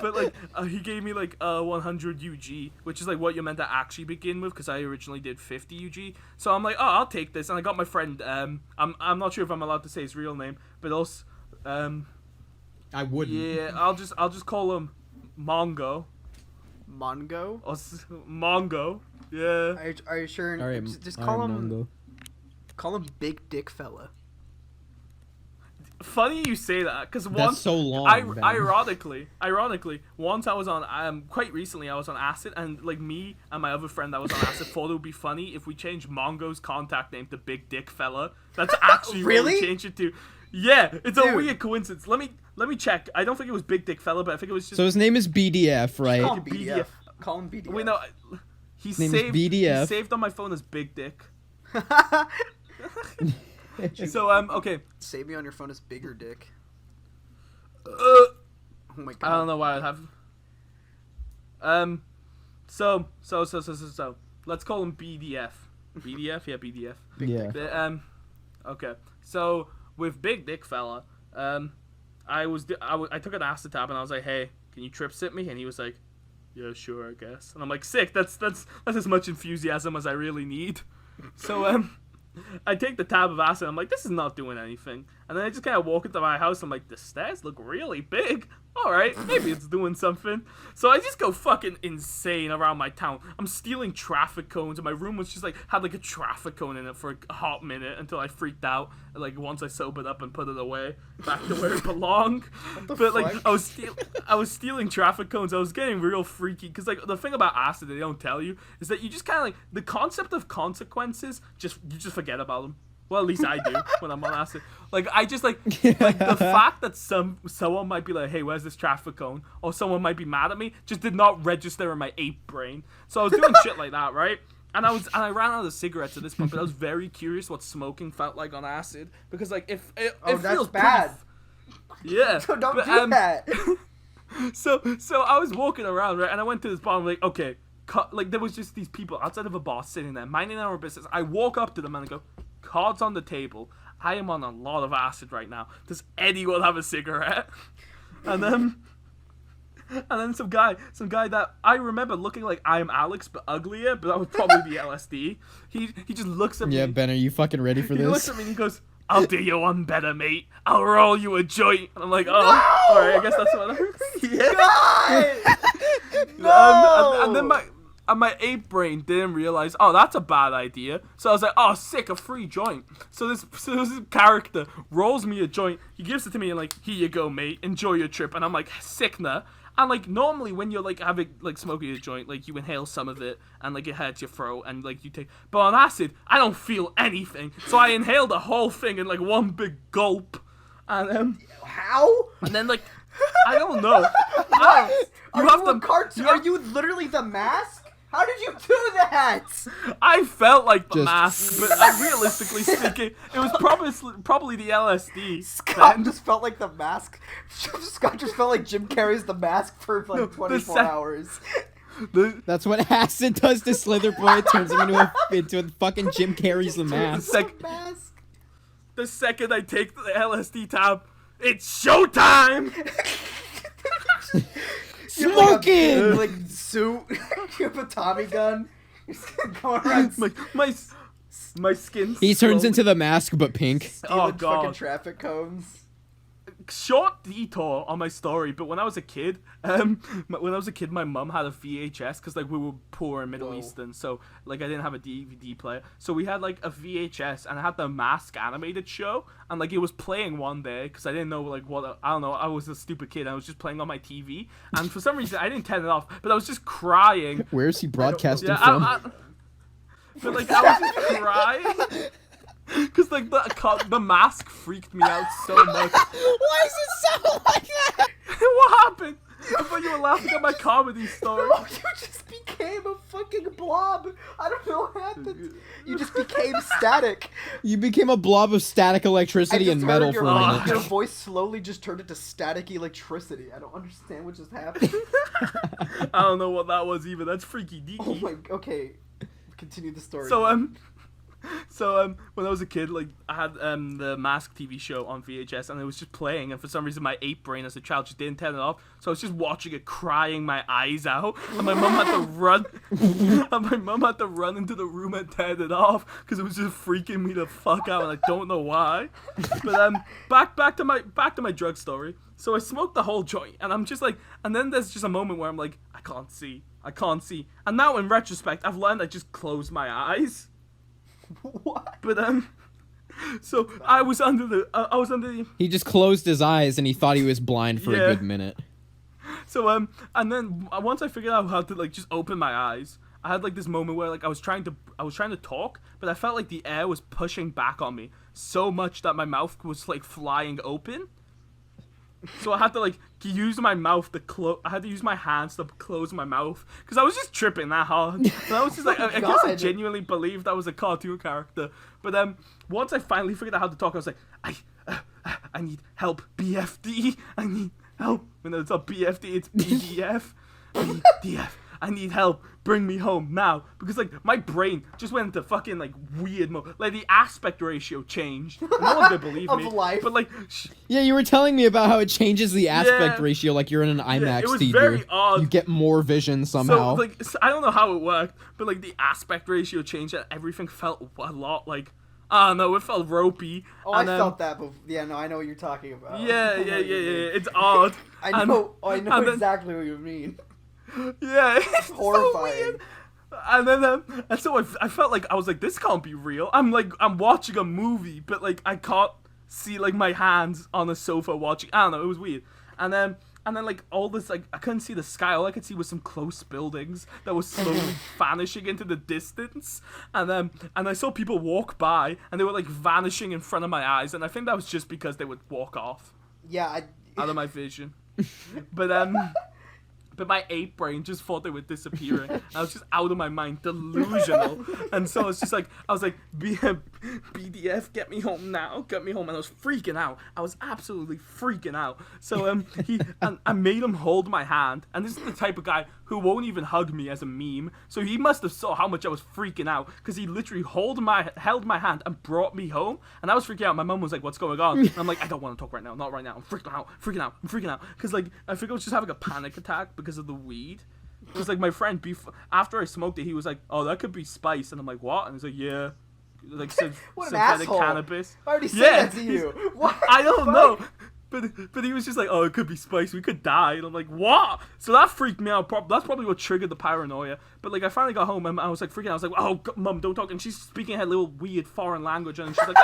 but like he gave me like 100 UG, which is like what you're meant to actually begin with, because I originally did 50 UG. So I'm like, oh, I'll take this, and I got my friend. I'm not sure if I'm allowed to say his real name, but also I wouldn't. yeah, I'll just call him Mongo. Mongo. Or Mongo. Yeah. Are you sure? All right, Just all call right, him. Mongo. Call him Big Dick Fella. Funny you say that, because That's once so long. Ben. ironically, once I was on quite recently I was on acid, and like me and my other friend that was on acid thought it would be funny if we changed Mongo's contact name to Big Dick Fella. That's actually what Really? we changed it to. Yeah, it's a Dude. weird coincidence. Let me check. I don't think it was Big Dick Fella, but I think it was just. So his name is BDF, Call right? him BDF. BDF. Call him BDF. Wait, no, he's name is saved. BDF. He's saved on my phone as Big Dick. So okay. Save me on your phone as Bigger Dick. Uh, Oh my god. I don't know why I'd have. So. Let's call him BDF. BDF, yeah, BDF. Yeah. Okay. So with Big Dick Fella, I took an acid tab and I was like, hey, can you trip sit me? And he was like, yeah, sure, I guess. And I'm like, sick. That's as much enthusiasm as I really need. So I take the tab of acid. I'm like, this is not doing anything. And then I just kind of walk into my house. I'm like, the stairs look really big. All right, maybe it's doing something. So I just go fucking insane around my town. I'm stealing traffic cones, and my room was just like had like a traffic cone in it for a hot minute until I freaked out. And, like once I sobered up and put it away back to where it belonged. But like I was stealing traffic cones. I was getting real freaky because like the thing about acid they don't tell you is that you just kind of like the concept of consequences. You just forget about them. Well, at least I do when I'm on acid. Like, I just, like the fact that someone might be like, hey, where's this traffic cone? Or someone might be mad at me just did not register in my ape brain. So I was doing shit like that, right? And I ran out of cigarettes at this point, but I was very curious what smoking felt like on acid. Because, like, it feels bad. Yeah. Don't do that. So I was walking around, right? And I went to this bar, and I'm like, okay. Like, there was just these people outside of a bar sitting there, minding their own business. I walk up to them and I go, cards on the table. I am on a lot of acid right now. Does anyone have a cigarette? And then some guy that I remember looking like I Am Alex but uglier, but that was probably the LSD. He just looks at me. Yeah, Ben, are you fucking ready for this? He looks at me and he goes, I'll do you one better, mate. I'll roll you a joint. And I'm like, oh, alright, I guess that's what No! And then my ape brain didn't realize, oh, that's a bad idea. So I was like, oh, sick, a free joint. So this character rolls me a joint. He gives it to me and like, here you go, mate. Enjoy your trip. And I'm like, sick, nah. And like, normally when you're like smoking a joint, like you inhale some of it and like it hurts your throat and like you take. But on acid, I don't feel anything. So I inhaled the whole thing in like one big gulp. And how? And then like, I don't know. Are you literally the mask? How did you do that? I felt like the mask, but realistically speaking, it was probably the LSD. Scott just felt like the mask. Scott just felt like Jim Carrey's the mask for like 24 hours. That's what acid does to Slither Boy. It turns him into a fucking Jim Carrey's the mask. The second I take the LSD tab, it's showtime! Smoking! Like suit. You have a Tommy gun. You're just going around. My skin. He turns into the mask, but pink. Stealing fucking traffic cones. Short detour on my story, but when I was a kid, my mum had a VHS because like we were poor and Middle Eastern, so like I didn't have a DVD player, so we had like a VHS and I had the Mask animated show, and like it was playing one day because I didn't know like what I don't know, I was a stupid kid, I was just playing on my TV, and for some reason I didn't turn it off, but I was just crying. Where's he broadcasting from? But like I was just crying. Cause like the mask freaked me out so much. Why does it sound like that? What happened? I thought you were laughing at my comedy story. No, you just became a fucking blob. I don't know what happened. You just became static. You became a blob of static electricity and metal for a minute. Your voice slowly just turned into static electricity. I don't understand what just happened. I don't know what that was either. That's freaky deaky. Oh my. Okay, continue the story. So when I was a kid, like I had the Mask TV show on VHS, and it was just playing, and for some reason my ape brain as a child just didn't turn it off, so I was just watching it, crying my eyes out, and my mum had to run, into the room and turn it off because it was just freaking me the fuck out, and I don't know why. But back to my drug story. So I smoked the whole joint, and I'm just like, and then there's just a moment where I'm like, I can't see, and now in retrospect, I've learned I just close my eyes. What? But so I was under the. He just closed his eyes and he thought he was blind for a good minute. So and then once I figured out how to like just open my eyes, I had like this moment where like I was trying to talk, but I felt like the air was pushing back on me so much that my mouth was like flying open. So I had to like use my mouth to close. I had to use my hands to close my mouth because I was just tripping that hard. And I was just like, I guess I genuinely believed I was a cartoon character. But once I finally figured out how to talk, I was like, I need help, BFD. I need help. When it's not BFD, it's BDF. BDF, I need help. Bring me home now. Because, like, my brain just went into fucking, like, weird mode. Like, the aspect ratio changed. No one's gonna believe Of me. life. But, like, Yeah, you were telling me about how it changes the aspect ratio, like you're in an IMAX it was theater. very odd. You get more vision somehow. So, like, I don't know how it worked, but, like, the aspect ratio changed and everything felt a lot, like, I don't know, it felt ropey. Oh, I felt that before. Yeah, no, I know what you're talking about. Yeah, it's odd. I know then, exactly what you mean. Yeah, it's horrifying. So weird. And then, and so I felt like, I was like, this can't be real. I'm watching a movie, but, like, I can't see, like, my hands on the sofa watching. I don't know, it was weird. And then, like, all this, like, I couldn't see the sky. All I could see was some close buildings that were slowly vanishing into the distance. And I saw people walk by, and they were, like, vanishing in front of my eyes. And I think that was just because they would walk off. Yeah, out of my vision. But my ape brain just thought they were disappearing. I was just out of my mind, delusional. And so I was like, BDF, get me home now, get me home. And I was freaking out. I was absolutely freaking out. So I made him hold my hand. And this is the type of guy who won't even hug me as a meme. So he must have saw how much I was freaking out, because he literally held my hand and brought me home. And I was freaking out. My mom was like, what's going on? And I'm like, I don't want to talk right now. Not right now. I'm freaking out. Because, like, I think I was just having a panic attack because of the weed. Because, like, my friend, after I smoked it, he was like, oh, that could be spice. And I'm like, what? And he's like, yeah. Like, what an synthetic asshole. Cannabis. I already said that to you. What? I don't know. But he was just like, oh, it could be spice. We could die. And I'm like, what? So that freaked me out. That's probably what triggered the paranoia. But, like, I finally got home and I was like freaking out. I was like, oh, Mom, don't talk. And she's speaking her little weird foreign language. And she's like,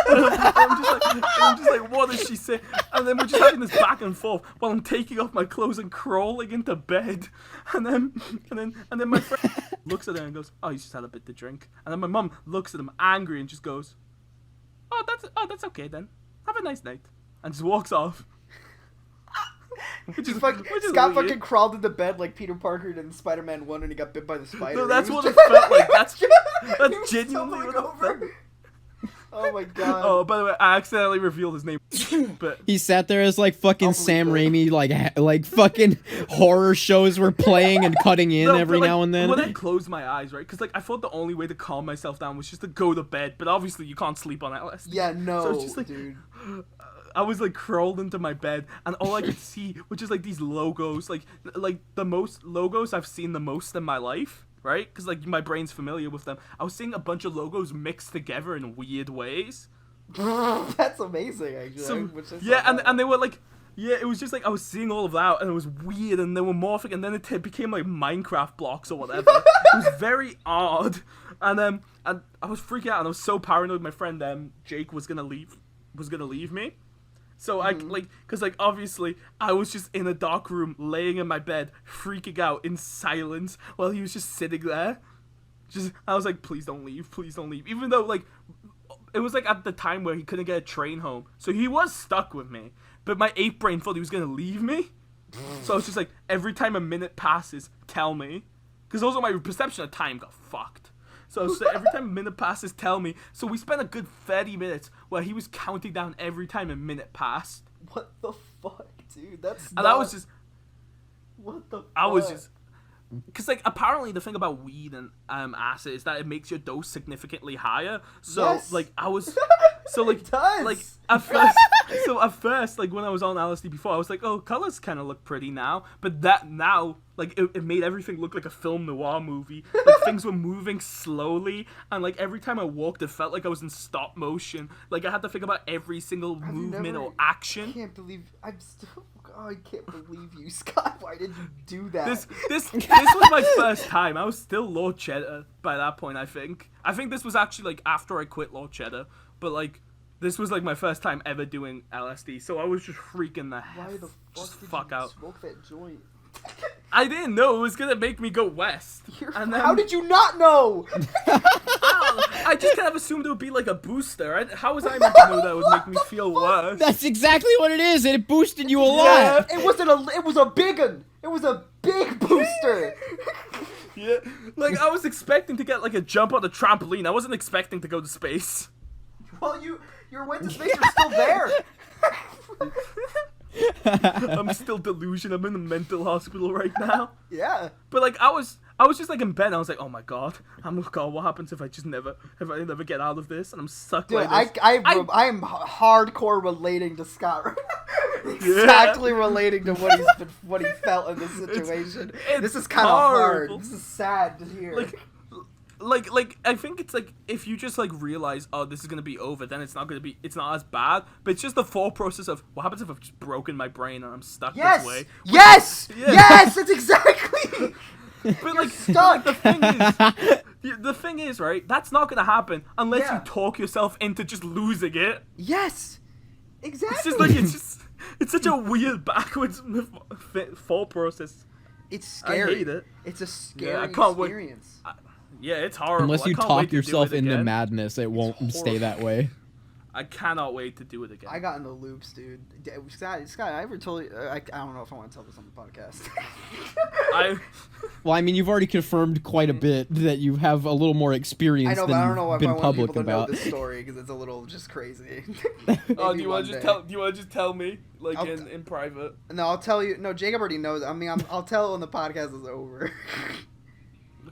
I'm just like, what does she say? And then we're just having this back and forth while I'm taking off my clothes and crawling into bed. And then my friend looks at her and goes, oh, he's just had a bit to drink. And then my mum looks at him angry and just goes, oh, that's okay then. Have a nice night. And just walks off. Which is Scott weird. fucking crawled into bed like Peter Parker did in Spider-Man 1 and he got bit by the spider. No, that's what it felt like. That's genuinely what it felt. Oh my god. Oh, by the way, I accidentally revealed his name. But he sat there as, like, fucking Sam Raimi, like fucking horror shows were playing and cutting in every now and then. When I closed my eyes, right? Because, like, I thought the only way to calm myself down was just to go to bed. But obviously, you can't sleep on LSD. Yeah, no, so it's just like, dude. I was, like, crawled into my bed, and all I could see was just, like, these logos, like the most logos I've seen the most in my life, right? Because, like, my brain's familiar with them. I was seeing a bunch of logos mixed together in weird ways. That's amazing, actually. So, yeah, and they were, like, yeah, it was just, like, I was seeing all of that, and it was weird, and they were morphing, and then it became, like, Minecraft blocks or whatever. It was very odd. And I was freaking out, and I was so paranoid my friend, Jake, was gonna leave me. So I, like, because, like, obviously, I was just in a dark room, laying in my bed, freaking out in silence, while he was just sitting there. I was like, please don't leave. Even though, like, it was, like, at the time where he couldn't get a train home. So he was stuck with me. But my ape brain thought he was going to leave me. So I was just like, every time a minute passes, tell me. Because also my perception of time got fucked. So every time a minute passes, tell me. So we spent a good 30 minutes where he was counting down every time a minute passed. What the fuck, dude? That's and I was just... What the fuck? I was just... Because, like, apparently the thing about weed and acid is that it makes your dose significantly higher. So, yes. Like, I was... So, like, it does. Like, at first, like, when I was on LSD before, I was like, oh, colors kind of look pretty now. But that now, like, it made everything look like a film noir movie. Like, things were moving slowly. And, like, every time I walked, it felt like I was in stop motion. Like, I had to think about every single movement or action. I can't believe... I can't believe you, Scott. Why did you do that? This was my first time. I was still Lord Cheddar by that point, I think. I think this was actually, like, after I quit Lord Cheddar. But, like, this was, like, my first time ever doing LSD. So I was just freaking the Why the fuck did you smoke that joint? I didn't know it was going to make me go west. How did you not know? I just kind of assumed it would be like a booster. How was I meant to know that would make me feel worse? That's exactly what it is, and it boosted you a lot. It was a big one. It was a big booster. Yeah, like I was expecting to get like a jump on the trampoline. I wasn't expecting to go to space. Well, your went to space are still there. I'm still delusional. I'm in a mental hospital right now. Yeah. But like I was just like in bed. I was like, oh my god, what happens if I never get out of this and I'm stuck Dude, like this? I am hardcore relating to Scott right now. Exactly relating to what he felt in this situation. This is kind of hard. This is sad to hear. Like I think it's like if you just like realize, oh, this is gonna be over, then it's not as bad. But it's just the thought process of what happens if I've just broken my brain and I'm stuck this way. Yes, that's exactly. But like, stuck. the thing is, right? That's not gonna happen unless you talk yourself into just losing it. Yes, exactly. It's just like it's such a weird backwards thought process. It's scary. I hate it. It's a scary experience. Yeah, it's horrible. Unless you talk yourself into madness, it won't stay that way. I cannot wait to do it again. I got in the loops, dude. Scott, I ever told you? I don't know if I want to tell this on the podcast. Well, I mean, you've already confirmed quite a bit that you have a little more experience I know, than but I don't know if been I want public people to about. know this story because it's a little just crazy. Oh, do you want to just tell me, like in private? No, I'll tell you. No, Jacob already knows. I mean, I'll tell when the podcast is over.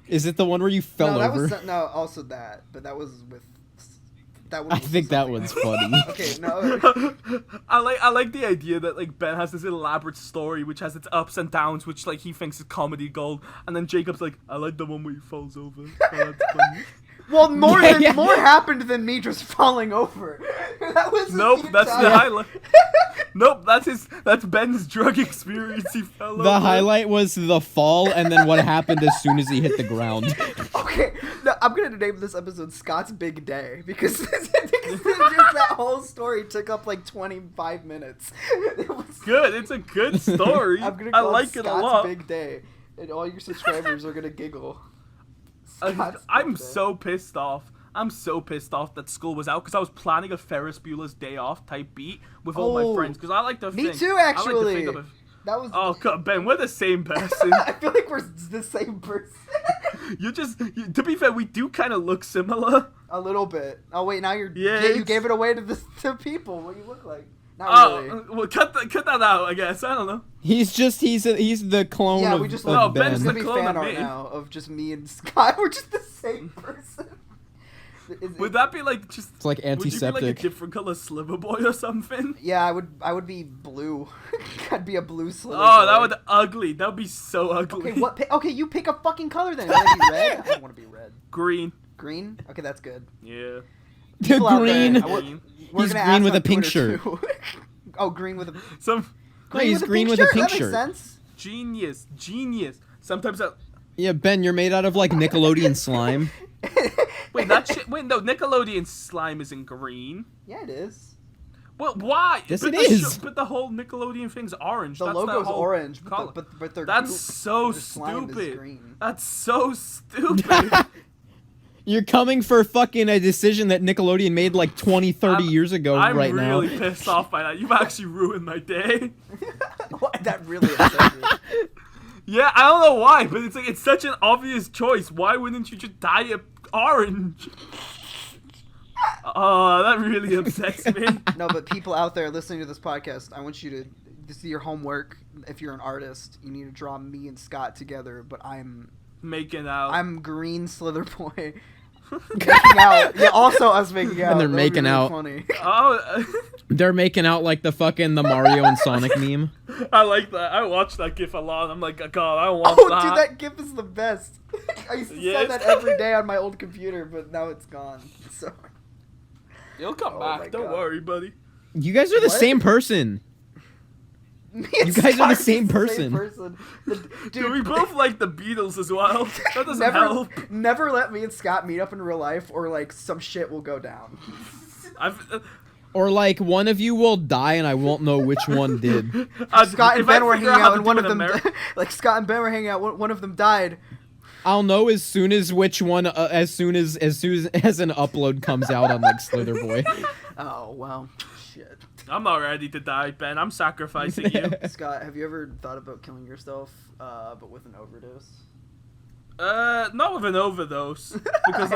Is it the one where you fell over? Also that, but that was with. I think that one's funny. Okay, no. I like the idea that like Ben has this elaborate story which has its ups and downs, which like he thinks is comedy gold, and then Jacob's like, I like the one where he falls over. Oh, that's funny. Well, more happened than me just falling over. That was that's the highlight. Nope, that's Ben's drug experience. He fell over. The highlight was the fall, and then what happened as soon as he hit the ground. Okay, no, I'm gonna name this episode Scott's Big Day because that whole story took up like 25 minutes. It was good. It's a good story. I like it a lot. Scott's Big Day, and all your subscribers are gonna giggle. I'm so pissed off. I'm so pissed off that school was out because I was planning a Ferris Bueller's Day Off type beat with all my friends because I like to think. Me too, actually. That was. Oh God, Ben, we're the same person. I feel like we're the same person. To be fair, we do kind of look similar. A little bit. Oh wait, now you gave it away to the people. What you look like. Not really. Well, cut that out. I guess I don't know. He's the clone of we just of Ben's Ben. the be clone fan of art me. now of just me and Scott. We're just the same person. Would that be like just? It's like antiseptic. Would you be like a different color Slither boy or something? Yeah, I would be blue. I'd be a blue Slither Oh, boy. that would ugly. That would be so ugly. Okay, okay, you pick a fucking color then. You want to be red? I don't want to be red. Green. Green? Okay, that's good. Yeah. People out there, Green. He's green with a pink shirt. Oh, green with a. He's green with a pink shirt. That makes sense. Genius. Sometimes Yeah, Ben, you're made out of like Nickelodeon slime. Wait, no, Nickelodeon slime isn't green. Yeah, it is. Well, why? Yes, it is. But the whole Nickelodeon thing's orange. The logo's orange, but their That's so slime is stupid. green. That's so stupid. You're coming for fucking a decision that Nickelodeon made like 20, 30 years ago I'm right now. really pissed off by that. You've actually ruined my day. That really upset me. Yeah, I don't know why, but it's like it's such an obvious choice. Why wouldn't you just dye it orange? Oh, that really upsets me. No, but people out there listening to this podcast, I want you to. This is your homework. If you're an artist, you need to draw me and Scott together. But I'm making out. I'm green Slither boy. Making out. Yeah, also us making out. And they're That would making be really out. Funny. Oh, They're making out like the Mario and Sonic meme. I like that. I watched that GIF a lot. I'm like, God, I want Oh, that. dude, that GIF is the best. I used to send that every day on my old computer, but now it's gone. So. You'll come back. Don't worry, buddy. You guys are the same person. You guys are the same person. Dude, we both like the Beatles as well. That doesn't help. Never let me and Scott meet up in real life, or like some shit will go down. Or like one of you will die and I won't know which one did. Scott and Ben were hanging out, and one of them, like Scott and Ben were hanging out. One of them died. I'll know as soon as which one, as soon as an upload comes out on like Slither Boy. Oh well, shit. I'm not ready to die, Ben. I'm sacrificing you. Scott, have you ever thought about killing yourself, but with an overdose? Not with an overdose, because I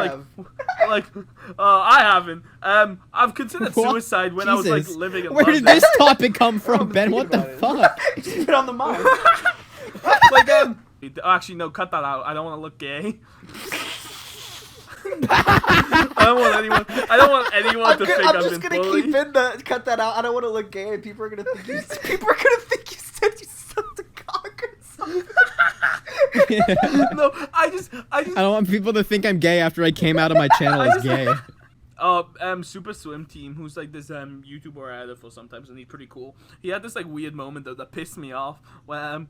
like, have. I haven't. I've considered What? suicide when I was like Jesus. living in Where did London. this topic come from, I'm Ben? thinking What the about it. fuck? It's just been on the mind. Like, actually, no, cut that out. I don't want to look gay. I don't want anyone to think I'm I've just been gonna bullied. keep in the cut that out. I don't want to look gay. People are gonna think you said you sucked a cock or something. No, I just. I don't want people to think I'm gay after I came out of my channel as gay. Super Swim Team, who's like this YouTuber I edit for sometimes, and he's pretty cool. He had this like weird moment that pissed me off when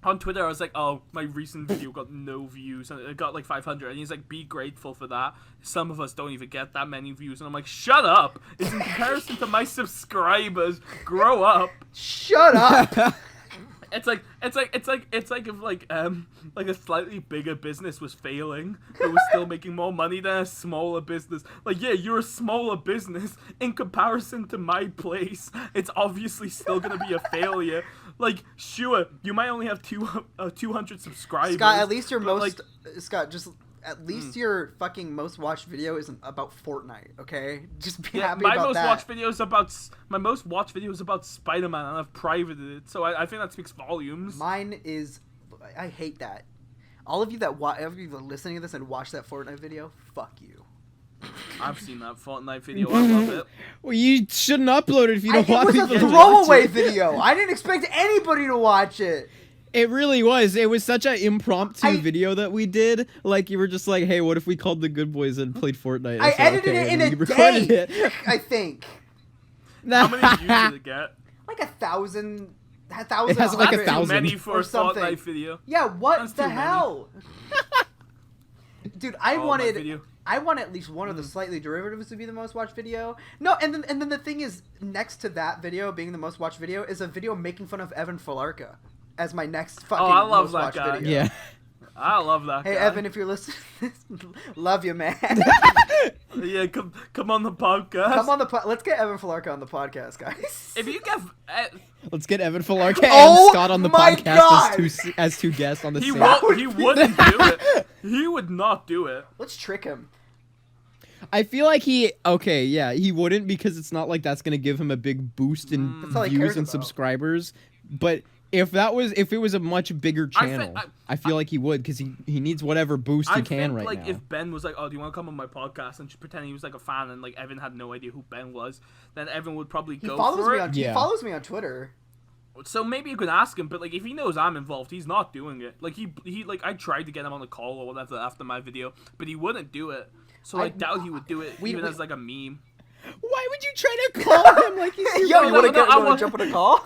on Twitter I was like, oh, my recent video got no views and it got like 500, and he's like, be grateful for that. Some of us don't even get that many views, and I'm like, shut up! It's in comparison to my subscribers. Grow up. Shut up. It's like if like a slightly bigger business was failing, but was still making more money than a smaller business. Like, yeah, you're a smaller business in comparison to my place. It's obviously still gonna be a failure. Like, sure, you might only have 200 subscribers. Scott, at least your but, most Scott, just at least your fucking most watched video isn't about Fortnite, okay? Just be happy my about most that. watched video is about Spider-Man, and I've privated it, so I think that speaks volumes. Mine is, I hate that. All of you that listening to this and watch that Fortnite video, fuck you. I've seen that Fortnite video. I love it. Well, you shouldn't upload it if you don't want It was people a to watch throwaway it. video. I didn't expect anybody to watch it. It really was. It was such an impromptu I- video that we did. Like, you were just like, hey, what if we called the Good Boys and played Fortnite? I said, edited okay, it in and a we recorded day, it. I think. How many views did it get? Like 1,000. It has like 1,100 That's too 1,000 many for or a something. Fortnite video. Yeah, what That's the too many. hell? Dude, I Oh, my wanted video. at least one of the slightly derivatives to be the most watched video. No, and then the thing is, next to that video being the most watched video is a video making fun of Evan Falarka as my next fucking I love most that watched guy. video. Yeah. I love that Hey guy. Evan, if you're listening, love you, man. Yeah, come on the podcast. Come on let's get Evan Falarka on the podcast, guys. If you get, Let's get Evan Falarka Oh and Scott on the my podcast God! as two guests on the he same. wouldn't do it. He would not do it. Let's trick him. I feel like he wouldn't, because it's not like that's gonna give him a big boost in That's all he views cares and about. subscribers. But if it was a much bigger channel, I feel like he would, because he needs whatever boost he I can think, right like, now. if Ben was like, "Oh, do you want to come on my podcast?" and just pretend he was like a fan, and like Evan had no idea who Ben was, then Evan would probably He go follows for me it. on Yeah. he follows me on Twitter. So maybe you could ask him, but like if he knows I'm involved, he's not doing it. Like he like I tried to get him on the call or whatever after my video, but he wouldn't do it. So I doubt he would do it we- as like a meme. Why would you try to call him like he's Yo, you no, want to no, I want- jump on a call?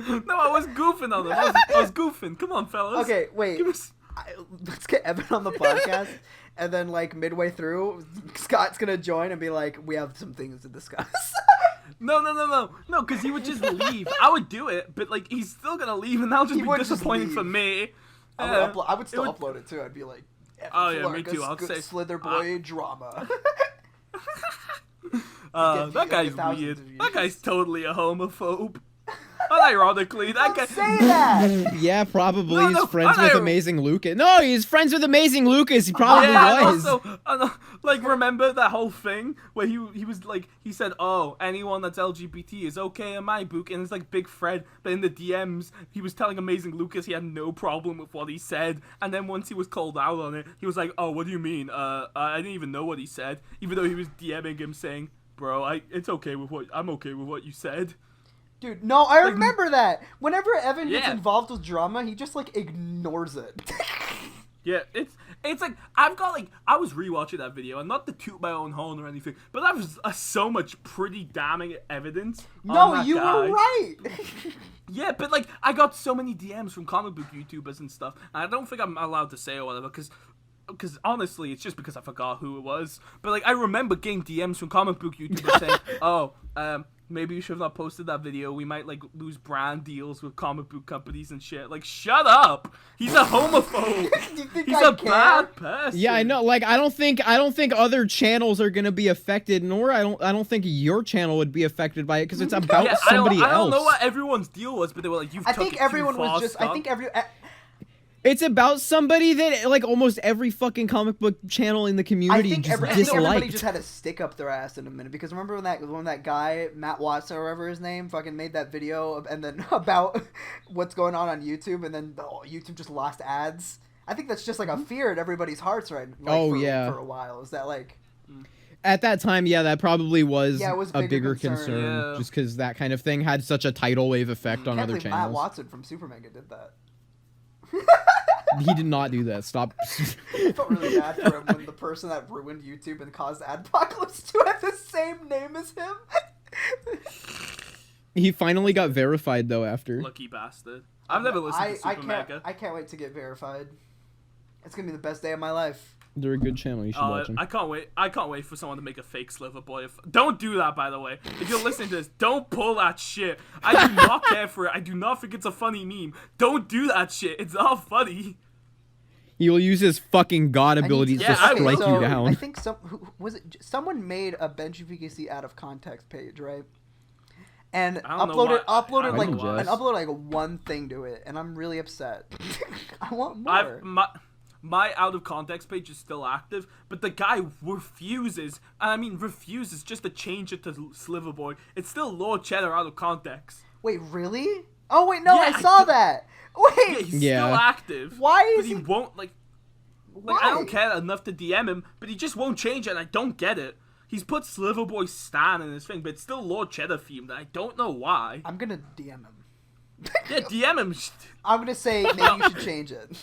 No, I was goofing on him. I was goofing. Come on, fellas. Okay, wait. Give us- Let's get Evan on the podcast, and then like midway through, Scott's gonna join and be like, "We have some things to discuss." No, because he would just leave. I would do it, but like he's still gonna leave, and that'll just He be would just disappointing for leave. me. I would still it would- upload it too. I'd be like, Evan Oh, yeah, me Falarka's too. I'll good say- Slither boy drama. That guy's thousands weird. of views. That guy's totally a homophobe. Unironically, that guy. Don't say that. Yeah, probably. No, He's no, friends I with know. Amazing Lucas. No, he's friends with Amazing Lucas. He probably Yeah, was. and also, like, remember that whole thing where he was like, he said, "Oh, anyone that's LGBT is okay in my book," and it's like Big Fred, but in the DMs, he was telling Amazing Lucas he had no problem with what he said, and then once he was called out on it, he was like, "Oh, what do you mean? I didn't even know what he said," even though he was DMing him saying, "Bro, I'm okay with what you said." Dude, no, I remember that. Whenever Evan gets Yeah. involved with drama, he just like ignores it. Yeah, it's like I was rewatching that video, and not to toot my own horn or anything, but that was so much pretty damning evidence. on No, that you guy. were right. Yeah, but like I got so many DMs from comic book YouTubers and stuff, and I don't think I'm allowed to say or whatever, because honestly, it's just because I forgot who it was. But like I remember getting DMs from comic book YouTubers saying, "Oh, maybe you should have not posted that video. We might like lose brand deals with comic book companies and shit." Like, shut up! He's a homophobe. You think He's I a care? bad person. Yeah, I know. Like, I don't think other channels are gonna be affected, nor I don't think your channel would be affected by it, because it's about somebody I don't else. know what everyone's deal was, but they were like, "You've I took think it too everyone far, was just. I Scott." think It's about somebody that like almost every fucking comic book channel in the community just everybody disliked. just had a stick up their ass in a minute, because remember when that guy Matt Watson or whatever his name fucking made that video and then about what's going on YouTube, and then YouTube just lost ads. I think that's just like a fear in everybody's hearts for a while. Is that like at that time, yeah, that probably was, it was a bigger concern just because that kind of thing had such a tidal wave effect on other channels. Matt Watson from Super Mega did that. He did not do that. Stop. I felt really bad for him when the person that ruined YouTube and caused Adpocalypse to have the same name as him. He finally got verified though after. Lucky bastard. I've never listened to Super Mega. I can't wait to get verified. It's gonna be the best day of my life. They're a good channel. You should watch them. I can't wait. I can't wait for someone to make a fake Slither boy. Don't do that, by the way. If you're listening to this, don't pull that shit. I do not care for it. I do not think it's a funny meme. Don't do that shit. It's not funny. He will use his fucking god abilities to strike you down. I think someone made a Benjipkc out of context page, right? And uploaded like one thing to it, and I'm really upset. I want more. My out of context page is still active, but the guy refuses just to change it to Slither boy. It's still Lord Cheddar out of context. Wait, really? Oh wait, no, I saw that. Wait, yeah, he's still active. Why is he won't like I don't care enough to DM him, but he just won't change it, and I don't get it. He's put Slither boy Stan in his thing, but it's still Lord Cheddar themed, and I don't know why. I'm gonna DM him. Yeah, DM him. I'm gonna say maybe you should change it.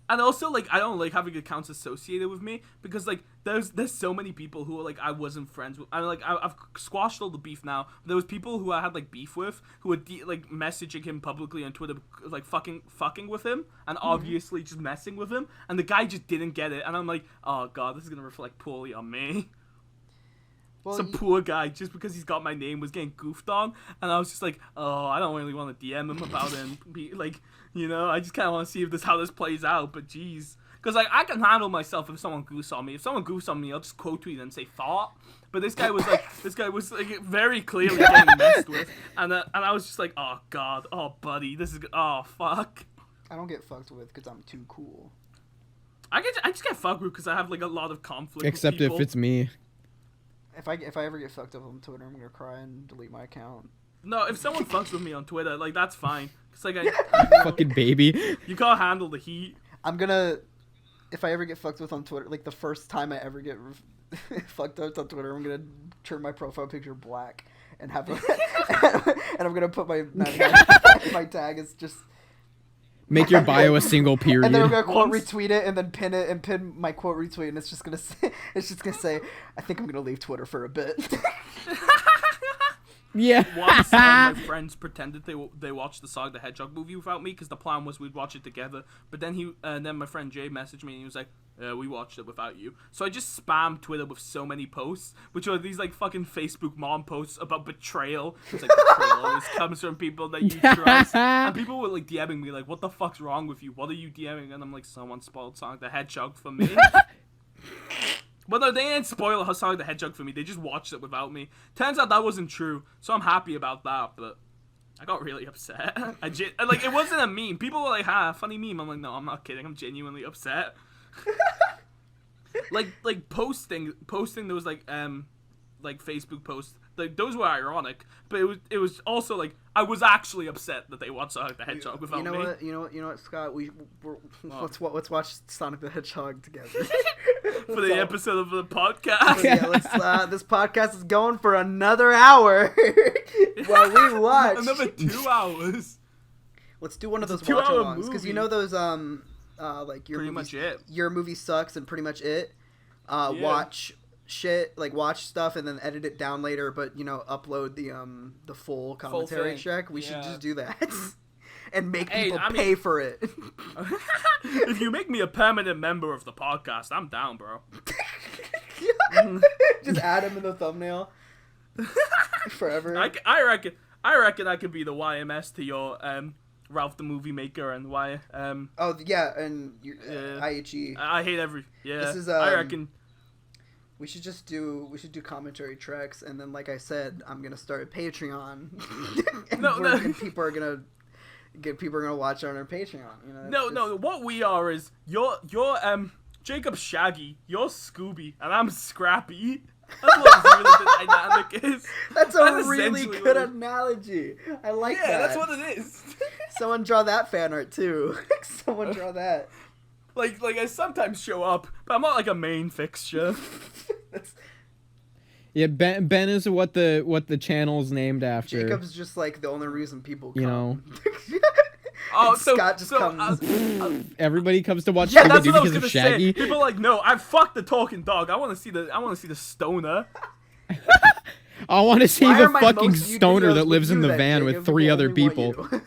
And also, like, I don't like having accounts associated with me, because, like, there's so many people who, like, I wasn't friends with. I've squashed all the beef now. There was people who I had, like, beef with, who were, messaging him publicly on Twitter, like, fucking with him, and obviously just messing with him, and the guy just didn't get it, and I'm like, oh, God, this is gonna reflect poorly on me. Well, some poor guy, just because he's got my name, was getting goofed on, and I was just like, oh, I don't really want to DM him about it, and be, like, you know, I just kind of want to see how this plays out, but jeez. Because, like, I can handle myself if someone goofs on me. If someone goofs on me, I'll just quote tweet and say, thought. But this guy was, like, very clearly getting messed with, and I was just like, oh, God, oh, buddy, this is, oh, fuck. I don't get fucked with because I'm too cool. I just get fucked with because I have, like, a lot of conflict Except with people. If it's me. If I ever get fucked up on Twitter, I'm gonna cry and delete my account. No, if someone fucks with me on Twitter, like, that's fine. It's like fucking baby. You can't handle the heat. If I ever get fucked with on Twitter, like the first time I ever get fucked up on Twitter, I'm gonna turn my profile picture black and have and I'm gonna put my tag is just. Make your bio a single period. And then I'm gonna quote retweet it and then pin my quote retweet, and it's just gonna say I think I'm gonna leave Twitter for a bit. Yeah. Once my friends pretended they watched the Sonic the Hedgehog movie without me, because the plan was we'd watch it together. But then then my friend Jay messaged me and he was like, we watched it without you. So I just spammed Twitter with so many posts, which are these like fucking Facebook mom posts about betrayal. It's like, betrayal always comes from people that you trust. And people were like DMing me like, what the fuck's wrong with you? What are you DMing? And I'm like, someone spoiled Sonic the Hedgehog for me. But no, they didn't spoil Sonic the Hedgehog for me. They just watched it without me. Turns out that wasn't true, so I'm happy about that. But I got really upset. Like, it wasn't a meme. People were like, funny meme. I'm like, no, I'm not kidding. I'm genuinely upset. like posting there was like Facebook posts, like those were ironic, but it was also like I was actually upset that they watched Sonic the Hedgehog without me. You know what, Scott? Let's watch Sonic the Hedgehog together for the episode of the podcast. Yeah, this podcast is going for another hour while we watch another 2 hours. Let's do one of those watch-alongs, because you know those like your movie sucks and pretty much it. Watch shit, like watch stuff and then edit it down later, but upload the full commentary track. We should just do that. And make people pay for it. If you make me a permanent member of the podcast, I'm down, bro. Just add him in the thumbnail. Forever. I reckon I could be the YMS to your Ralph the Movie Maker and why and your IHE. I hate every This is I reckon we should do commentary tracks, and then like I said, I'm gonna start a Patreon and people are gonna people are gonna watch on our Patreon. You know. No. What we are is you're Jacob Shaggy, you're Scooby, and I'm Scrappy. That's what really the dynamic is. That's a really good analogy. I like that. Yeah, that's what it is. Someone draw that fan art too. Someone draw that. Like I sometimes show up, but I'm not like a main fixture. Yeah, Ben is what the channel's named after. Jacob's just like the only reason people come. You know. Oh, Scott just comes. Everybody comes to watch Yeah, Scooby that's Doo what I was because of gonna Shaggy. say. People are like, no, I fucked the talking dog. I want to see the stoner. I want to see Why the are my fucking most viewed stoner videos that lives with in you the then, van with Jacob? 3 I other only want people. you.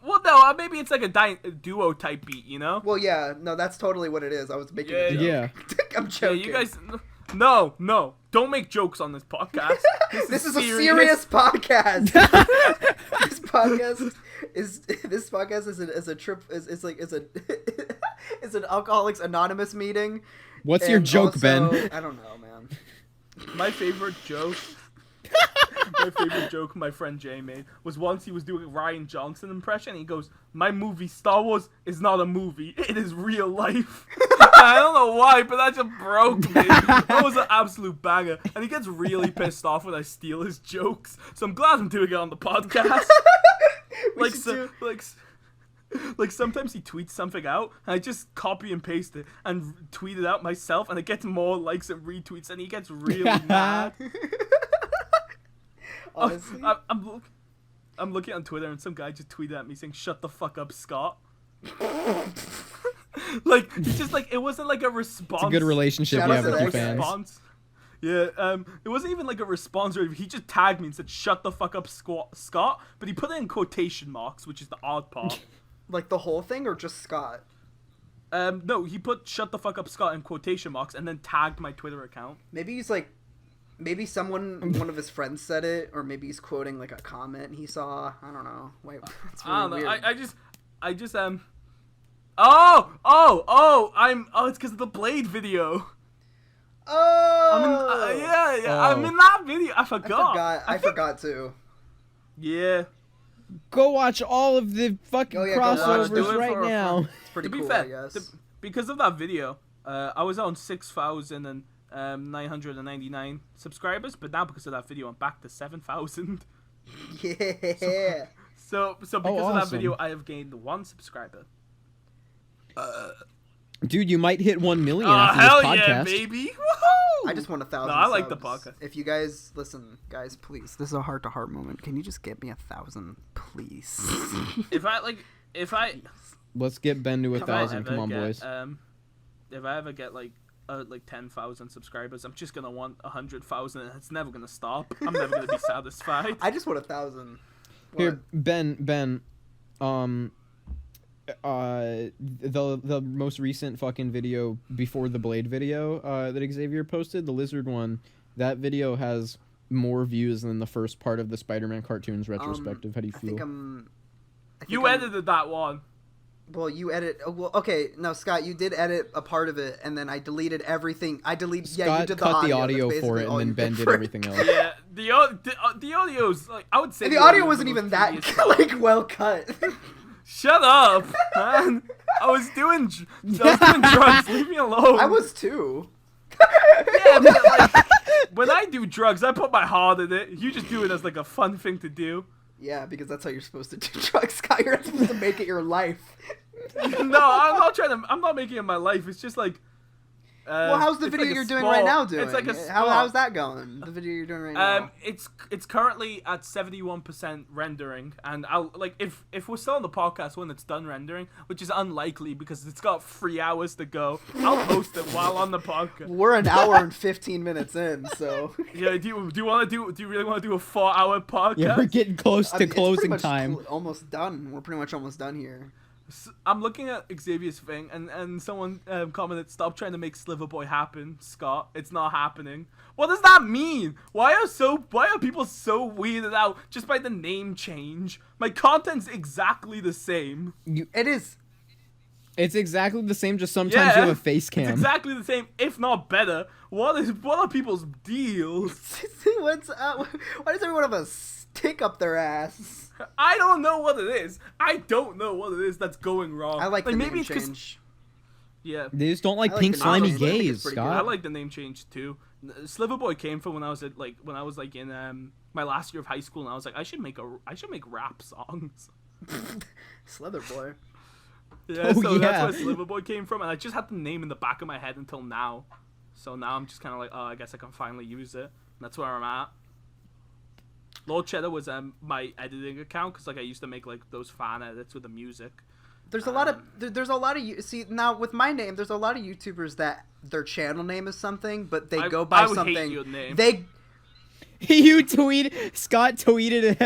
Well, no, maybe it's like a duo type beat, you know? Well, yeah, no, that's totally what it is. I was making a joke. Yeah. I'm Yeah, joking. you guys. No, don't make jokes on this podcast. This is a serious podcast. This podcast is an Alcoholics Anonymous meeting. What's your And joke, also, Ben? I don't know, man. My favorite joke. My friend Jay made was once he was doing a Ryan Johnson impression. And he goes, "My movie Star Wars is not a movie; it is real life." I don't know why, but that just broke me. That was an absolute banger, and he gets really pissed off when I steal his jokes. So I'm glad I'm doing it on the podcast. Like sometimes he tweets something out, and I just copy and paste it and tweet it out myself, and it gets more likes and retweets, and he gets really mad. Honestly. I'm looking on Twitter, and some guy just tweeted at me saying, "Shut the fuck up, Scott." Like, it's just like, it wasn't like a response. It's a good relationship Shout you out have to with that your guy. fans. Yeah, it wasn't even like a response or anything. He just tagged me and said, "Shut the fuck up, Scott," but he put it in quotation marks, which is the odd part. Like the whole thing, or just Scott? No, he put "Shut the fuck up, Scott" in quotation marks and then tagged my Twitter account. Maybe he's like, maybe one of his friends said it, or maybe he's quoting like a comment he saw. I don't know. Wait, it's really I don't know. weird. I just it's because of the Blade video. Oh, I'm in that video. I forgot. I forgot too. Yeah. Go watch all of the fucking Oh, yeah, go watch crossovers Do it right for- now. It's pretty To be cool, fair, I guess. because of that video, I was on 6,999 subscribers, but now because of that video, I'm back to 7,000. Yeah. So because of that awesome. video, I have gained 1 subscriber. Dude, you might hit 1 million Oh, after hell this podcast. yeah, baby! Woohoo! I just want 1,000. No, I like the subs. podcast. If you guys listen, guys, please. This is a heart-to-heart moment. Can you just get me 1,000, please? If I Let's get Ben to if I 1,000. ever Come on, get, boys. if I ever get like 10,000 subscribers, I'm just gonna want 100,000, and it's never gonna stop. I'm never gonna be satisfied. I just want 1,000. Here, Ben. The most recent fucking video before the Blade video that Xavier posted, the lizard one, that video has more views than the first part of the Spider-Man cartoons retrospective. How do you I feel? think I'm. You edited that one. Well, you edit. Well, okay. No, Scott, you did edit a part of it, and then I deleted everything. Scott Yeah, you did cut the That's audio for basically it, all and then you Ben did did for it. everything else. Yeah, the audio's like, I would say And the audio was wasn't the even most that tedious part. well cut. Shut up, man! I was doing drugs. Leave me alone. I was too. Yeah, but like, when I do drugs, I put my heart in it. You just do it as like a fun thing to do. Yeah, because that's how you're supposed to do drugs, Scott. You're not supposed to make it your life. No, I'm not making it my life. It's just like. Well, how's the it's video like a you're doing sport. right now doing? It's like a How's sport. that going? The video you're doing right now. It's currently at 71% rendering, and I'll like if we're still on the podcast when it's done rendering, which is unlikely because it's got 3 hours to go. I'll post it while on the podcast. We're an hour and 15 minutes in, so. Yeah, do you really want to do a 4-hour podcast? Yeah, we're getting close I to mean, it's pretty closing much time. Almost done. We're pretty much almost done here. I'm looking at Xavier's thing, and someone commented, "Stop trying to make Slither Boy happen, Scott. It's not happening." What does that mean? Why are people so weirded out just by the name change? My content's exactly the same. It is. It's exactly the same, just sometimes you have a face cam. It's exactly the same, if not better. What are people's deals? What's up? Why does everyone have a dick up their ass. I don't know what it is. I don't know what it is that's going wrong. I like the maybe name it's 'cause- change. Yeah. They just don't like I like pink the name slimy change. I think it's gays, pretty I Scott. like the name change too. Slither Boy came from when I was in my last year of high school, and I was like, I should make rap songs. Slither boy. Yeah, Oh, so yeah. that's where Slither Boy came from, and I just had the name in the back of my head until now. So now I'm just kind of like, oh, I guess I can finally use it. And that's where I'm at. Lord Cheddar was my editing account because like I used to make like those fan edits with the music. There's a lot of see now with my name. There's a lot of YouTubers that their channel name is something, but they go by I would something. hate your name. Scott tweeted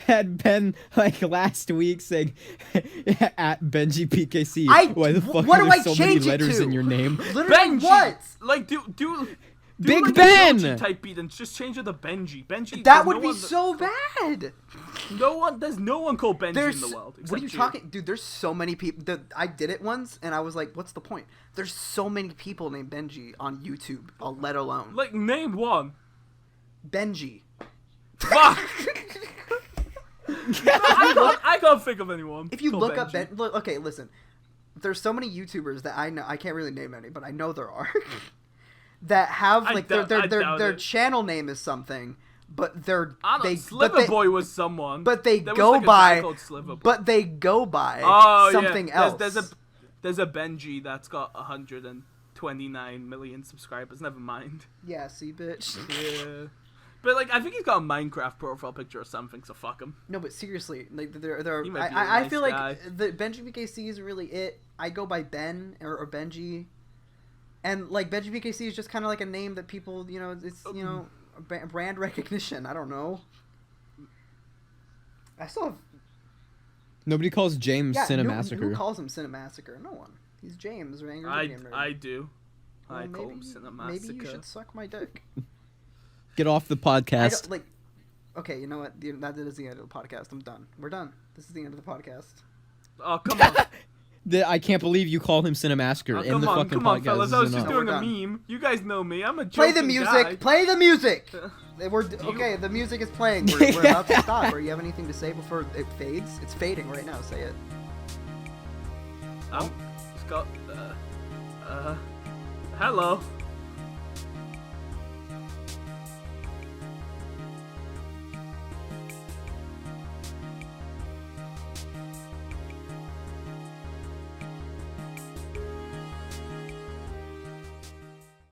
at Ben like last week saying at Benjipkc. Why the fuck what are do there I so change many it letters to? in your name? Literally Benji! what? Like do Big like Ben! A Yoshi type beat and just change it to Benji. Benji. That would be so bad. There's no one called Benji in the world. What are you talking, dude? There's so many people. I did it once, and I was like, "What's the point?" There's so many people named Benji on YouTube, let alone Like name one. Benji. Fuck. I can't think of anyone. If you called look up Benji. okay, listen. There's so many YouTubers that I know. I can't really name any, but I know there are that have like their channel name is something, but Slither Boy was someone. but they There go was, like, a guy by called Slither Boy. but they go by something yeah. else. There's a Benji that's got 129 million subscribers. Never mind. Yeah, see, bitch. Yeah. But like, I think he's got a Minecraft profile picture or something. So fuck him. No, but seriously, like there. He might be a I nice feel guy. like the Benjipkc isn't really it. I go by Ben or Benji, and like Benjipkc is just kind of like a name that people, it's brand recognition. I don't know. I still have. Nobody calls James Cinemassacre. Who calls him Cinemassacre? No one. He's James. I do. Well, I call him Cinemassacre. Maybe you should suck my dick. Get off the podcast. Okay, you know what? That is the end of the podcast. I'm done. We're done. This is the end of the podcast. Oh, come on. I can't believe you call him Cinemassacre in the fucking come on, podcast. fellas. I was just Enough. doing We're a done. meme. You guys know me. I'm a Play the joking music. guy. Play the music. Okay, the music is playing. We're about to stop. Or you have anything to say before it fades? It's fading right now. Say it. I'm Scott. Hello.